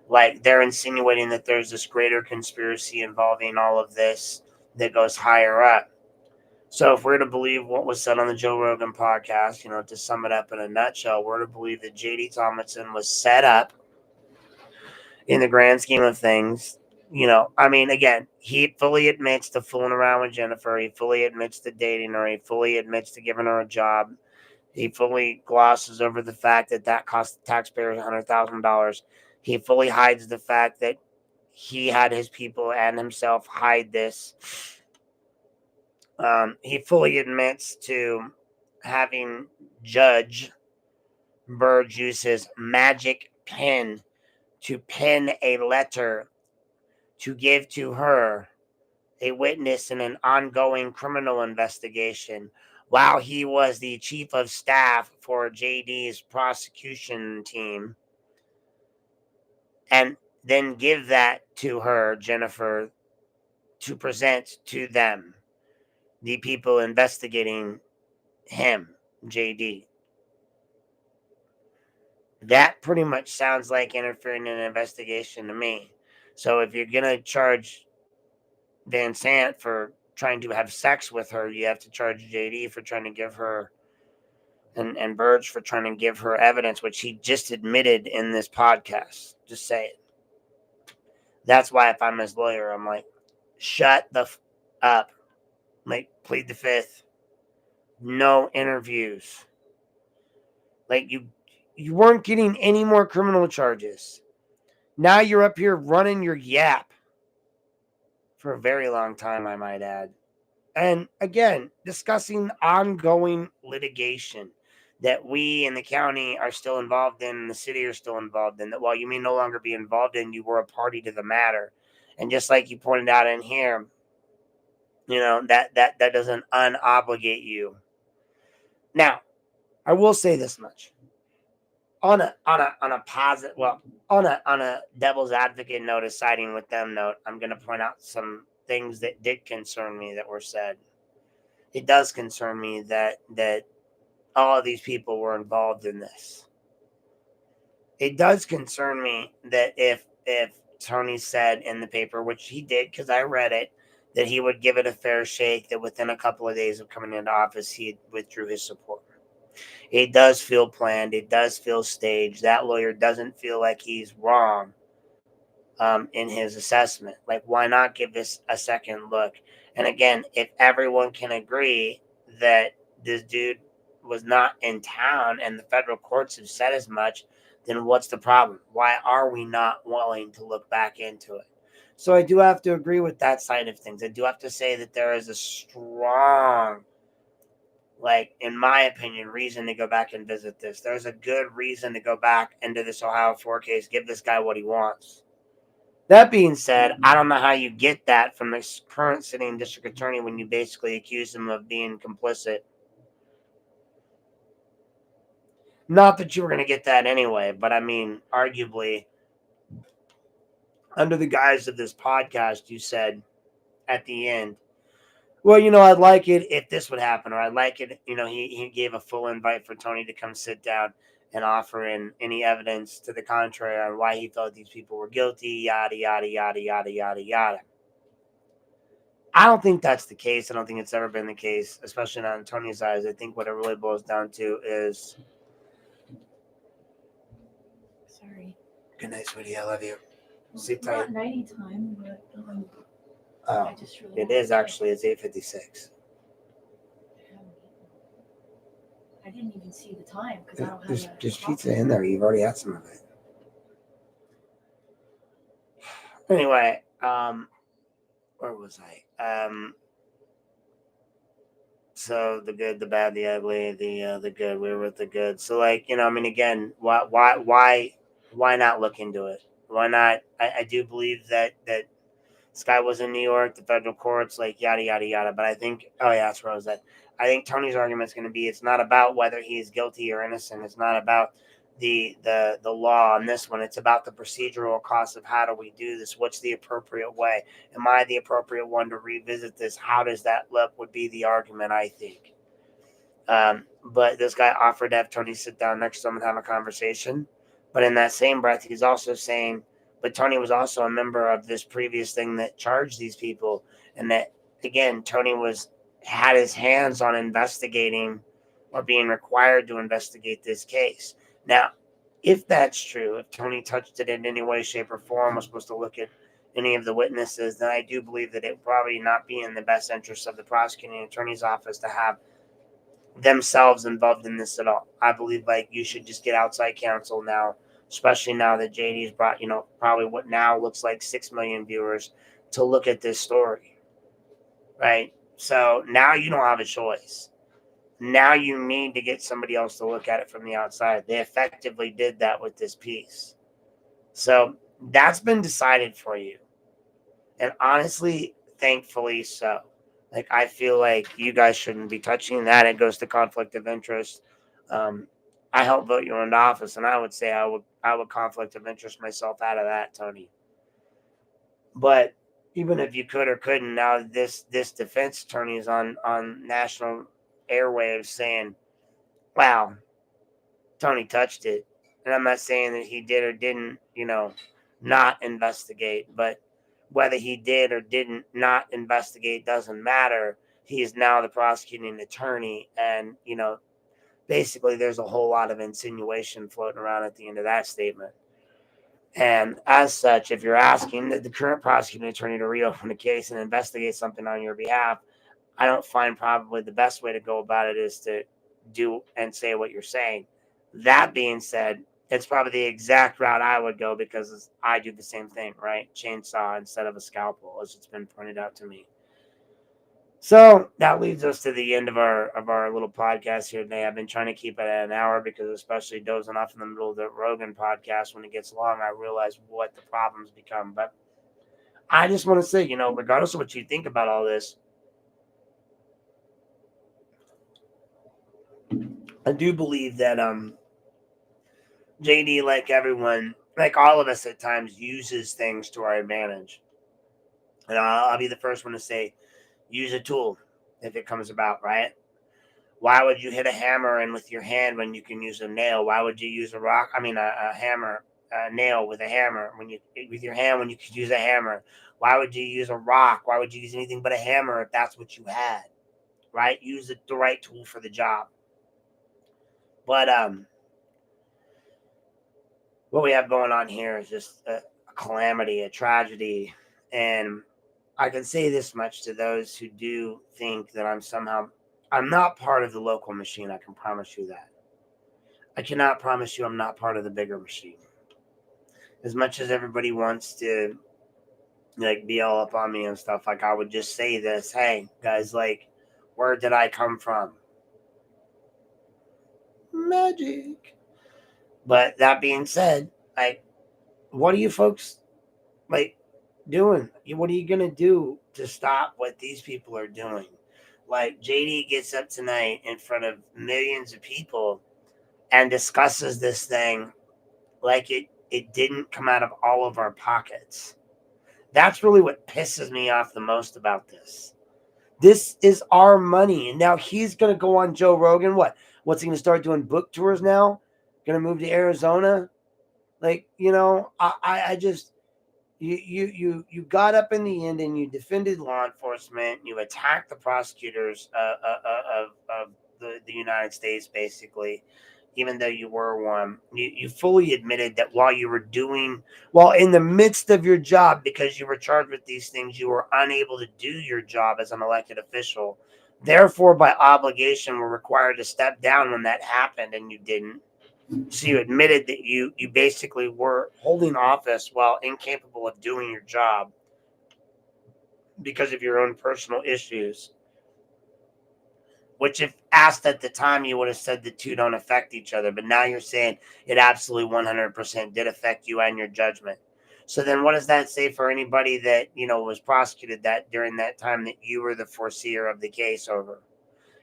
like they're insinuating that there's this greater conspiracy involving all of this that goes higher up. So if we're to believe what was said on the Joe Rogan podcast, to sum it up in a nutshell, we're to believe that J.D. Tomlinson was set up in the grand scheme of things. Again, he fully admits to fooling around with Jennifer. He fully admits to dating her. He fully admits to giving her a job. He fully glosses over the fact that cost the taxpayers $100,000. He fully hides the fact that he had his people and himself hide this. He fully admits to having Judge Burge use his magic pen to pen a letter to give to her, a witness in an ongoing criminal investigation, while he was the chief of staff for JD's prosecution team, and then give that to her, Jennifer, to present to them, the people investigating him, JD. That pretty much sounds like interfering in an investigation to me. So if you're going to charge Van Sant for trying to have sex with her, you have to charge JD for trying to give her, and Burge for trying to give her evidence, which he just admitted in this podcast. Just say it. That's why if I'm his lawyer, I'm like, shut the up. Like, plead the fifth. No interviews. Like, you weren't getting any more criminal charges. Now you're up here running your yap for a very long time, I might add. And again, discussing ongoing litigation that we in the county are still involved in, and the city are still involved in, that while you may no longer be involved in, you were a party to the matter. And just like you pointed out in here, that doesn't unobligate you. Now, I will say this much. On a positive, well, on a devil's advocate note, siding with them note, I'm going to point out some things that did concern me that were said. It does concern me that all of these people were involved in this. It does concern me that if Tony said in the paper, which he did because I read it, that he would give it a fair shake, that within a couple of days of coming into office, he withdrew his support. It does feel planned. It does feel staged. That lawyer doesn't feel like he's wrong in his assessment. Like, why not give this a second look? And again, if everyone can agree that this dude was not in town and the federal courts have said as much, then what's the problem? Why are we not willing to look back into it? So I do have to agree with that side of things. I do have to say that there is a strong, like, in my opinion, reason to go back and visit this. There's a good reason to go back into this Ohio 4 case, give this guy what he wants. That being said, I don't know how you get that from the current sitting district attorney when you basically accuse him of being complicit. Not that you were going to get that anyway, but I mean, arguably, under the guise of this podcast, you said at the end, well, I'd like it if this would happen, or I'd like it, he gave a full invite for Tony to come sit down and offer in any evidence to the contrary on why he felt these people were guilty, yada, yada, yada, yada, yada, yada. I don't think that's the case. I don't think it's ever been the case, especially not in Tony's eyes. I think what it really boils down to is... Sorry. Good night, sweetie. I love you. Well, Sleep it's tight. not nighty time, but Oh, I just really it is actually. It's 8:56. I didn't even see the time because I don't have There's pizza in there. You've already had some of it. Anyway, where was I? So the good, the bad, the ugly, the good. We were with the good. So, like, again, why not look into it? Why not? I do believe that this guy was in New York, the federal courts, like, yada yada yada. But I think, oh yeah, that's where I was at. I think Tony's argument is going to be, it's not about whether he's guilty or innocent. It's not about the law on this one. It's about the procedural cost of how do we do this? What's the appropriate way? Am I the appropriate one to revisit this? How does that look? Would be the argument, I think. But this guy offered to have Tony sit down next to him and have a conversation. But in that same breath, he's also saying, but Tony was also a member of this previous thing that charged these people. And that, again, Tony had his hands on investigating or being required to investigate this case. Now, if that's true, if Tony touched it in any way, shape, or form, was supposed to look at any of the witnesses, then I do believe that it would probably not be in the best interest of the prosecuting attorney's office to have themselves involved in this at all. I believe, like, you should just get outside counsel now especially now that JD's brought, probably what now looks like 6 million viewers to look at this story, right? So now you don't have a choice. Now you need to get somebody else to look at it from the outside. They effectively did that with this piece. So that's been decided for you. And honestly, thankfully so. Like, I feel like you guys shouldn't be touching that. It goes to conflict of interest. I helped vote you into office, and I would say I would conflict of interest myself out of that, Tony. But even if you could or couldn't, now this defense attorney is on national airwaves saying, "Wow, Tony touched it," and I'm not saying that he did or didn't, not investigate, but whether he did or didn't not investigate doesn't matter. He is now the prosecuting attorney, and basically there's a whole lot of insinuation floating around at the end of that statement. And as such, if you're asking the current prosecuting attorney to reopen a case and investigate something on your behalf, I don't find probably the best way to go about it is to do and say what you're saying. That being said, it's probably the exact route I would go because I do the same thing, right? Chainsaw instead of a scalpel, as it's been pointed out to me. So that leads us to the end of our little podcast here today. I've been trying to keep it at an hour because, especially dozing off in the middle of the Rogan podcast, when it gets long, I realize what the problems become. But I just want to say, regardless of what you think about all this, I do believe that JD, like everyone, like all of us at times, uses things to our advantage. And I'll be the first one to say, use a tool if it comes about, right? Why would you hit a hammer in with your hand when you can use a nail? Why would you use a hammer, a nail with a hammer with your hand when you could use a hammer? Why would you use a rock? Why would you use anything but a hammer if that's what you had, right? Use the right tool for the job. But what we have going on here is just a calamity, a tragedy. And I can say this much to those who do think that I'm not part of the local machine. I can promise you that. I cannot promise you I'm not part of the bigger machine. As much as everybody wants to be all up on me and stuff, I would just say this, hey guys, where did I come from? Magic. But that being said, what are you folks doing? What are you gonna do to stop what these people are doing? JD gets up tonight in front of millions of people and discusses this thing like it didn't come out of all of our pockets. That's really what pisses me off the most about this. This is our money, and now he's gonna go on Joe Rogan. What's he gonna start doing book tours now? Gonna move to Arizona? I just you got up in the end and you defended law enforcement. You attacked the prosecutors of the United States, basically, even though you were one. You fully admitted that while in the midst of your job, because you were charged with these things, you were unable to do your job as an elected official. Therefore, by obligation, were required to step down when that happened, and you didn't. So you admitted that you basically were holding office while incapable of doing your job because of your own personal issues. Which, if asked at the time, you would have said the two don't affect each other. But now you're saying it absolutely 100% did affect you and your judgment. So then what does that say for anybody that, was prosecuted that during that time that you were the foreseer of the case over?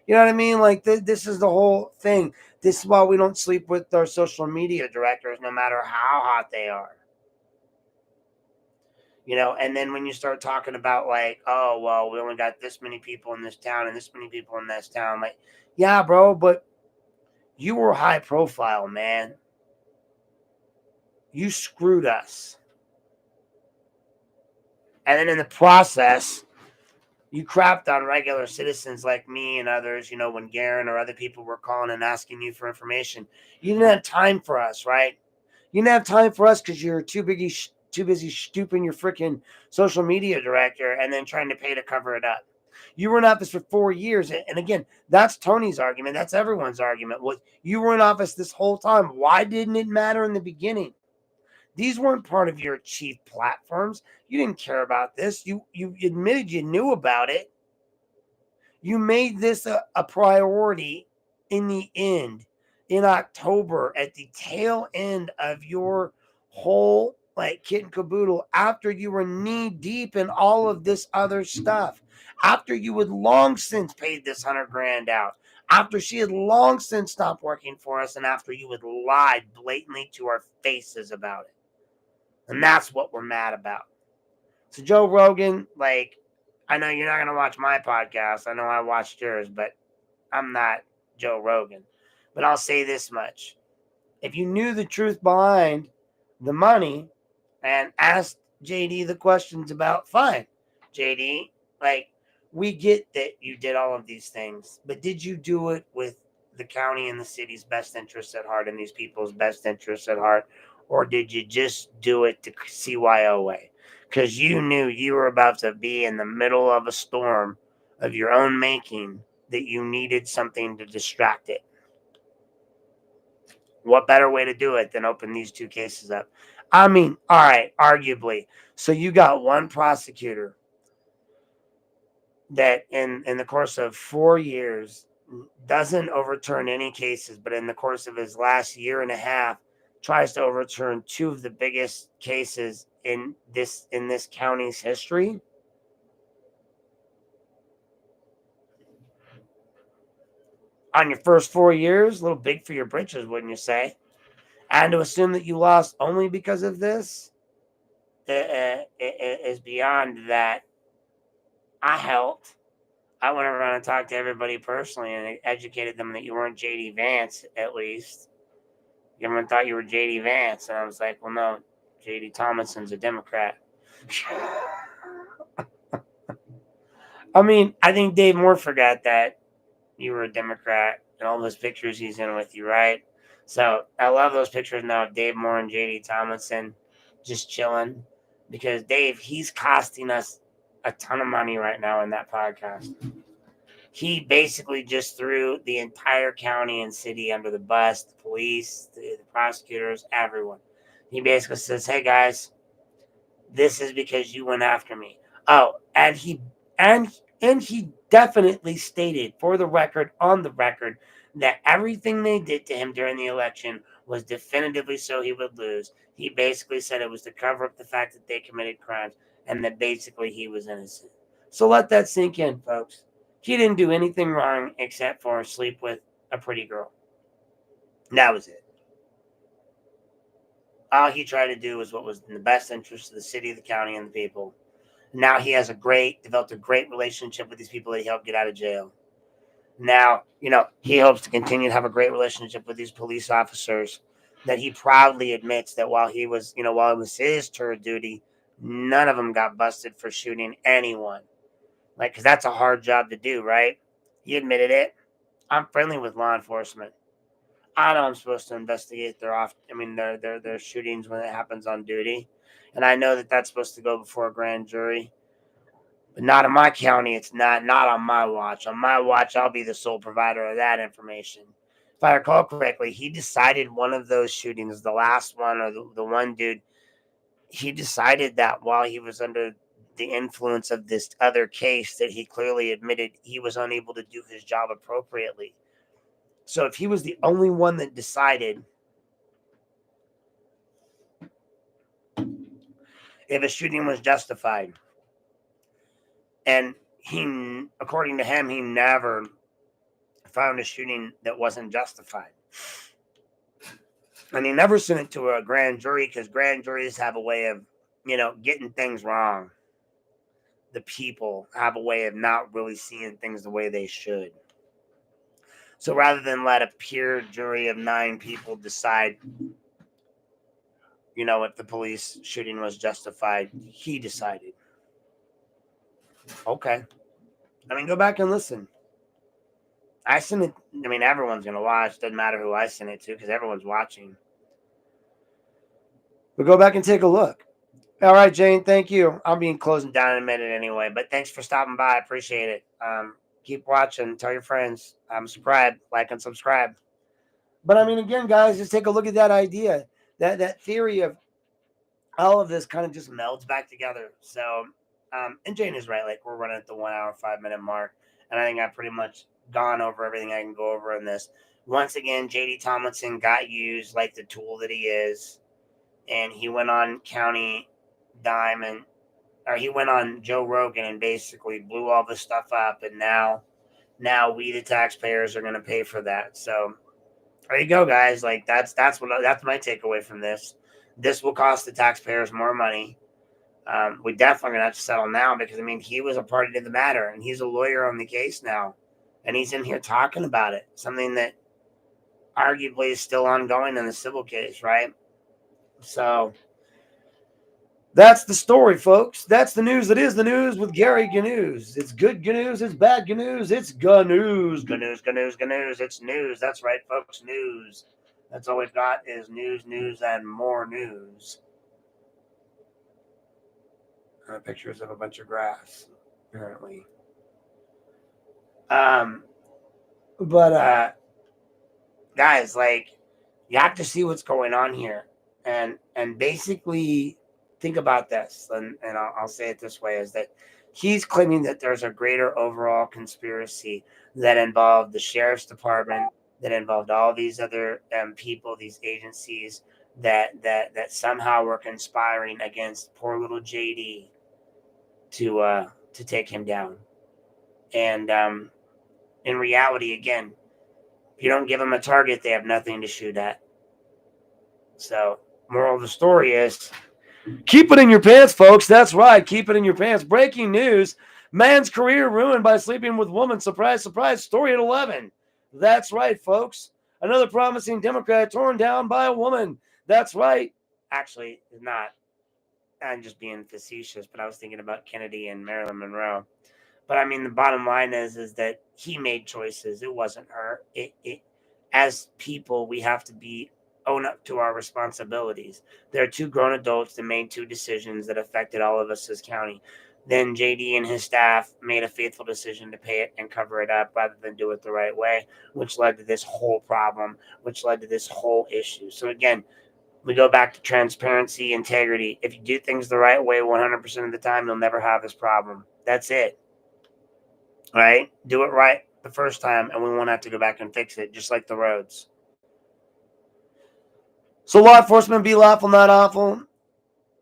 You know what I mean? This is the whole thing. This is why we don't sleep with our social media directors, no matter how hot they are. And then when you start talking about oh, well, we only got this many people in this town and this many people in this town. Yeah, bro, but you were high profile, man. You screwed us. And then in the process, you crapped on regular citizens like me and others, when Garen or other people were calling and asking you for information. You didn't have time for us, right? You didn't have time for us because you're too busy stooping your freaking social media director and then trying to pay to cover it up. You were in office for 4 years. And again, that's Tony's argument. That's everyone's argument. Was you were in office this whole time. Why didn't it matter in the beginning? These weren't part of your chief platforms. You didn't care about this. You admitted you knew about it. You made this a priority in the end, in October, at the tail end of your whole like kit and caboodle, after you were knee deep in all of this other stuff, after you had long since paid this $100,000 out, after she had long since stopped working for us, and after you had lied blatantly to our faces about it. And that's what we're mad about. So Joe Rogan, like, I know you're not going to watch my podcast. I know I watched yours, but I'm not Joe Rogan. But I'll say this much. If you knew the truth behind the money and asked JD the questions about, fine, JD, like, we get that you did all of these things, but did you do it with the county and the city's best interests at heart and these people's best interests at heart? Or did you just do it to CYOA? Because you knew you were about to be in the middle of a storm of your own making, that you needed something to distract it. What better way to do it than open these two cases up? I mean, all right, arguably. So you got one prosecutor that in the course of 4 years doesn't overturn any cases, but in the course of his last year and a half tries to overturn two of the biggest cases in this county's history. On your first 4 years, a little big for your britches, wouldn't you say? And to assume that you lost only because of this is beyond that. I helped. I went around and talked to everybody personally and educated them that you weren't JD Vance, at least. Everyone thought you were JD Vance. And I was like, well, no, JD Tomlinson's a Democrat. I mean, I think Dave Moore forgot that you were a Democrat and all those pictures he's in with you, right? So I love those pictures now of Dave Moore and JD Tomlinson just chilling, because Dave, he's costing us a ton of money right now in that podcast. He basically just threw the entire county and city under the bus, the police, the prosecutors, everyone. He basically says, hey guys, this is because you went after me. Oh, and he definitely stated for the record, on the record, that everything they did to him during the election was definitively so he would lose. He basically said it was to cover up the fact that they committed crimes and that basically he was innocent. So let that sink in, folks. He didn't do anything wrong except for sleep with a pretty girl. That was it. All he tried to do was what was in the best interest of the city, the county, and the people. Now he has developed a great relationship with these people that he helped get out of jail. Now, he hopes to continue to have a great relationship with these police officers that he proudly admits that while it was his tour of duty, none of them got busted for shooting anyone. Like, because that's a hard job to do, right? He admitted it. I'm friendly with law enforcement. I know I'm supposed to investigate their shootings when it happens on duty. And I know that that's supposed to go before a grand jury. But not in my county. It's not on my watch. On my watch, I'll be the sole provider of that information. If I recall correctly, he decided one of those shootings, the last one, or the one dude, he decided that while he was under the influence of this other case that he clearly admitted he was unable to do his job appropriately. So if he was the only one that decided if a shooting was justified, and he, according to him, he never found a shooting that wasn't justified. And he never sent it to a grand jury because grand juries have a way of, getting things wrong. The people have a way of not really seeing things the way they should. So rather than let a peer jury of 9 people decide, if the police shooting was justified, he decided. Okay. Go back and listen. I sent it. Everyone's going to watch. Doesn't matter who I send it to because everyone's watching. But go back and take a look. All right, Jane. Thank you. I'll be closing Down in a minute anyway. But thanks for stopping by. I appreciate it. Keep watching. Tell your friends. Subscribe, like, and subscribe. But I mean, again, guys, just take a look at that idea, that theory of all of this kind of just Melds back together. So, and Jane is right. Like, we're running at the 1 hour, 5 minute mark. And I think I've pretty much gone over everything I can go over in this. Once again, JD Tomlinson got used like the tool that he is. And he went on County Dime or he went on Joe Rogan and basically blew all this stuff up. And now we, the taxpayers, are going to pay for that. So there you go, guys. Like that's my takeaway from this. This will cost the taxpayers more money. We definitely gonna have to settle now because I mean he was a party to the matter and he's a lawyer on the case now, and he's in here talking about it. Something that arguably is still ongoing in the civil case, right? So that's the story, folks. That's the news. It is the news with Gary Gnews. It's good news. It's bad news. It's news. News. It's news. That's right, folks. News. That's all we've got is news, and more news. Pictures of a bunch of grass, apparently. But guys, like, you have to see what's going on here, and basically think about this, and I'll say it this way: is that he's claiming that there's a greater overall conspiracy that involved the sheriff's department, that involved all these other people, these agencies that somehow were conspiring against poor little JD to take him down. And in reality, again, if you don't give them a target, they have nothing to shoot at. So, moral of the story is keep it in your pants, folks. That's right. Keep it in your pants. Breaking news. Man's career ruined by sleeping with woman. Surprise, surprise. Story at 11. That's right, folks. Another promising Democrat torn down by a woman. That's right. Actually, not. I'm just being facetious, but I was thinking about Kennedy and Marilyn Monroe. But I mean, the bottom line is that he made choices. It wasn't her. As people, we have to own up to our responsibilities. There are two grown adults that made two decisions that affected all of us as county. Then JD and his staff made a faithful decision to pay it and cover it up rather than do it the right way, which led to this whole problem, which led to this whole issue. So again, we go back to transparency, integrity. If you do things the right way 100% of the time, you'll never have this problem. That's it. Right? Do it right the first time, and we won't have to go back and fix it, just like the roads. So law enforcement, be lawful, not awful.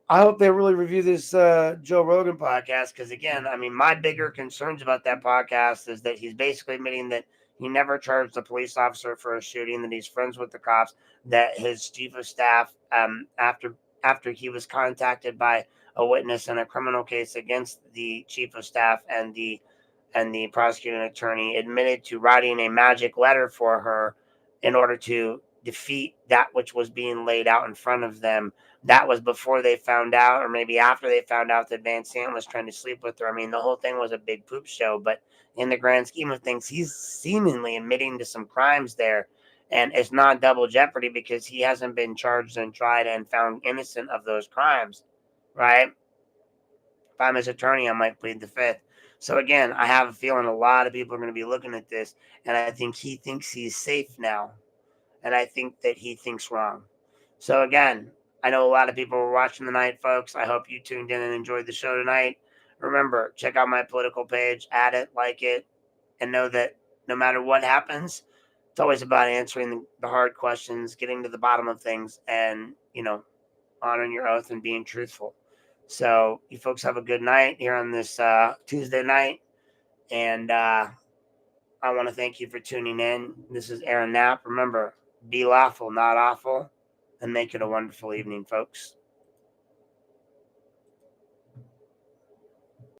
I hope they really review this Joe Rogan podcast because, again, I mean, my bigger concerns about that podcast is that he's basically admitting that he never charged a police officer for a shooting, that he's friends with the cops, that his chief of staff, after he was contacted by a witness in a criminal case against the chief of staff and the prosecuting attorney, admitted to writing a magic letter for her in order to defeat that which was being laid out in front of them. That was before they found out, or maybe after they found out that Van Sant was trying to sleep with her. I mean, the whole thing was a big poop show, but in the grand scheme of things, he's seemingly admitting to some crimes there. And it's not double jeopardy because he hasn't been charged and tried and found innocent of those crimes, right? If I'm his attorney, I might plead the fifth. So again, I have a feeling a lot of people are going to be looking at this, and I think he thinks he's safe now. And I think that he thinks wrong. So again, I know a lot of people were watching tonight, folks. I hope you tuned in and enjoyed the show tonight. Remember, check out my political page, add it, like it, and know that no matter what happens, it's always about answering the hard questions, getting to the bottom of things, and, honoring your oath and being truthful. So you folks have a good night here on this Tuesday night. And I want to thank you for tuning in. This is Aaron Knapp. Remember, be lawful, not awful, and make it a wonderful evening, folks.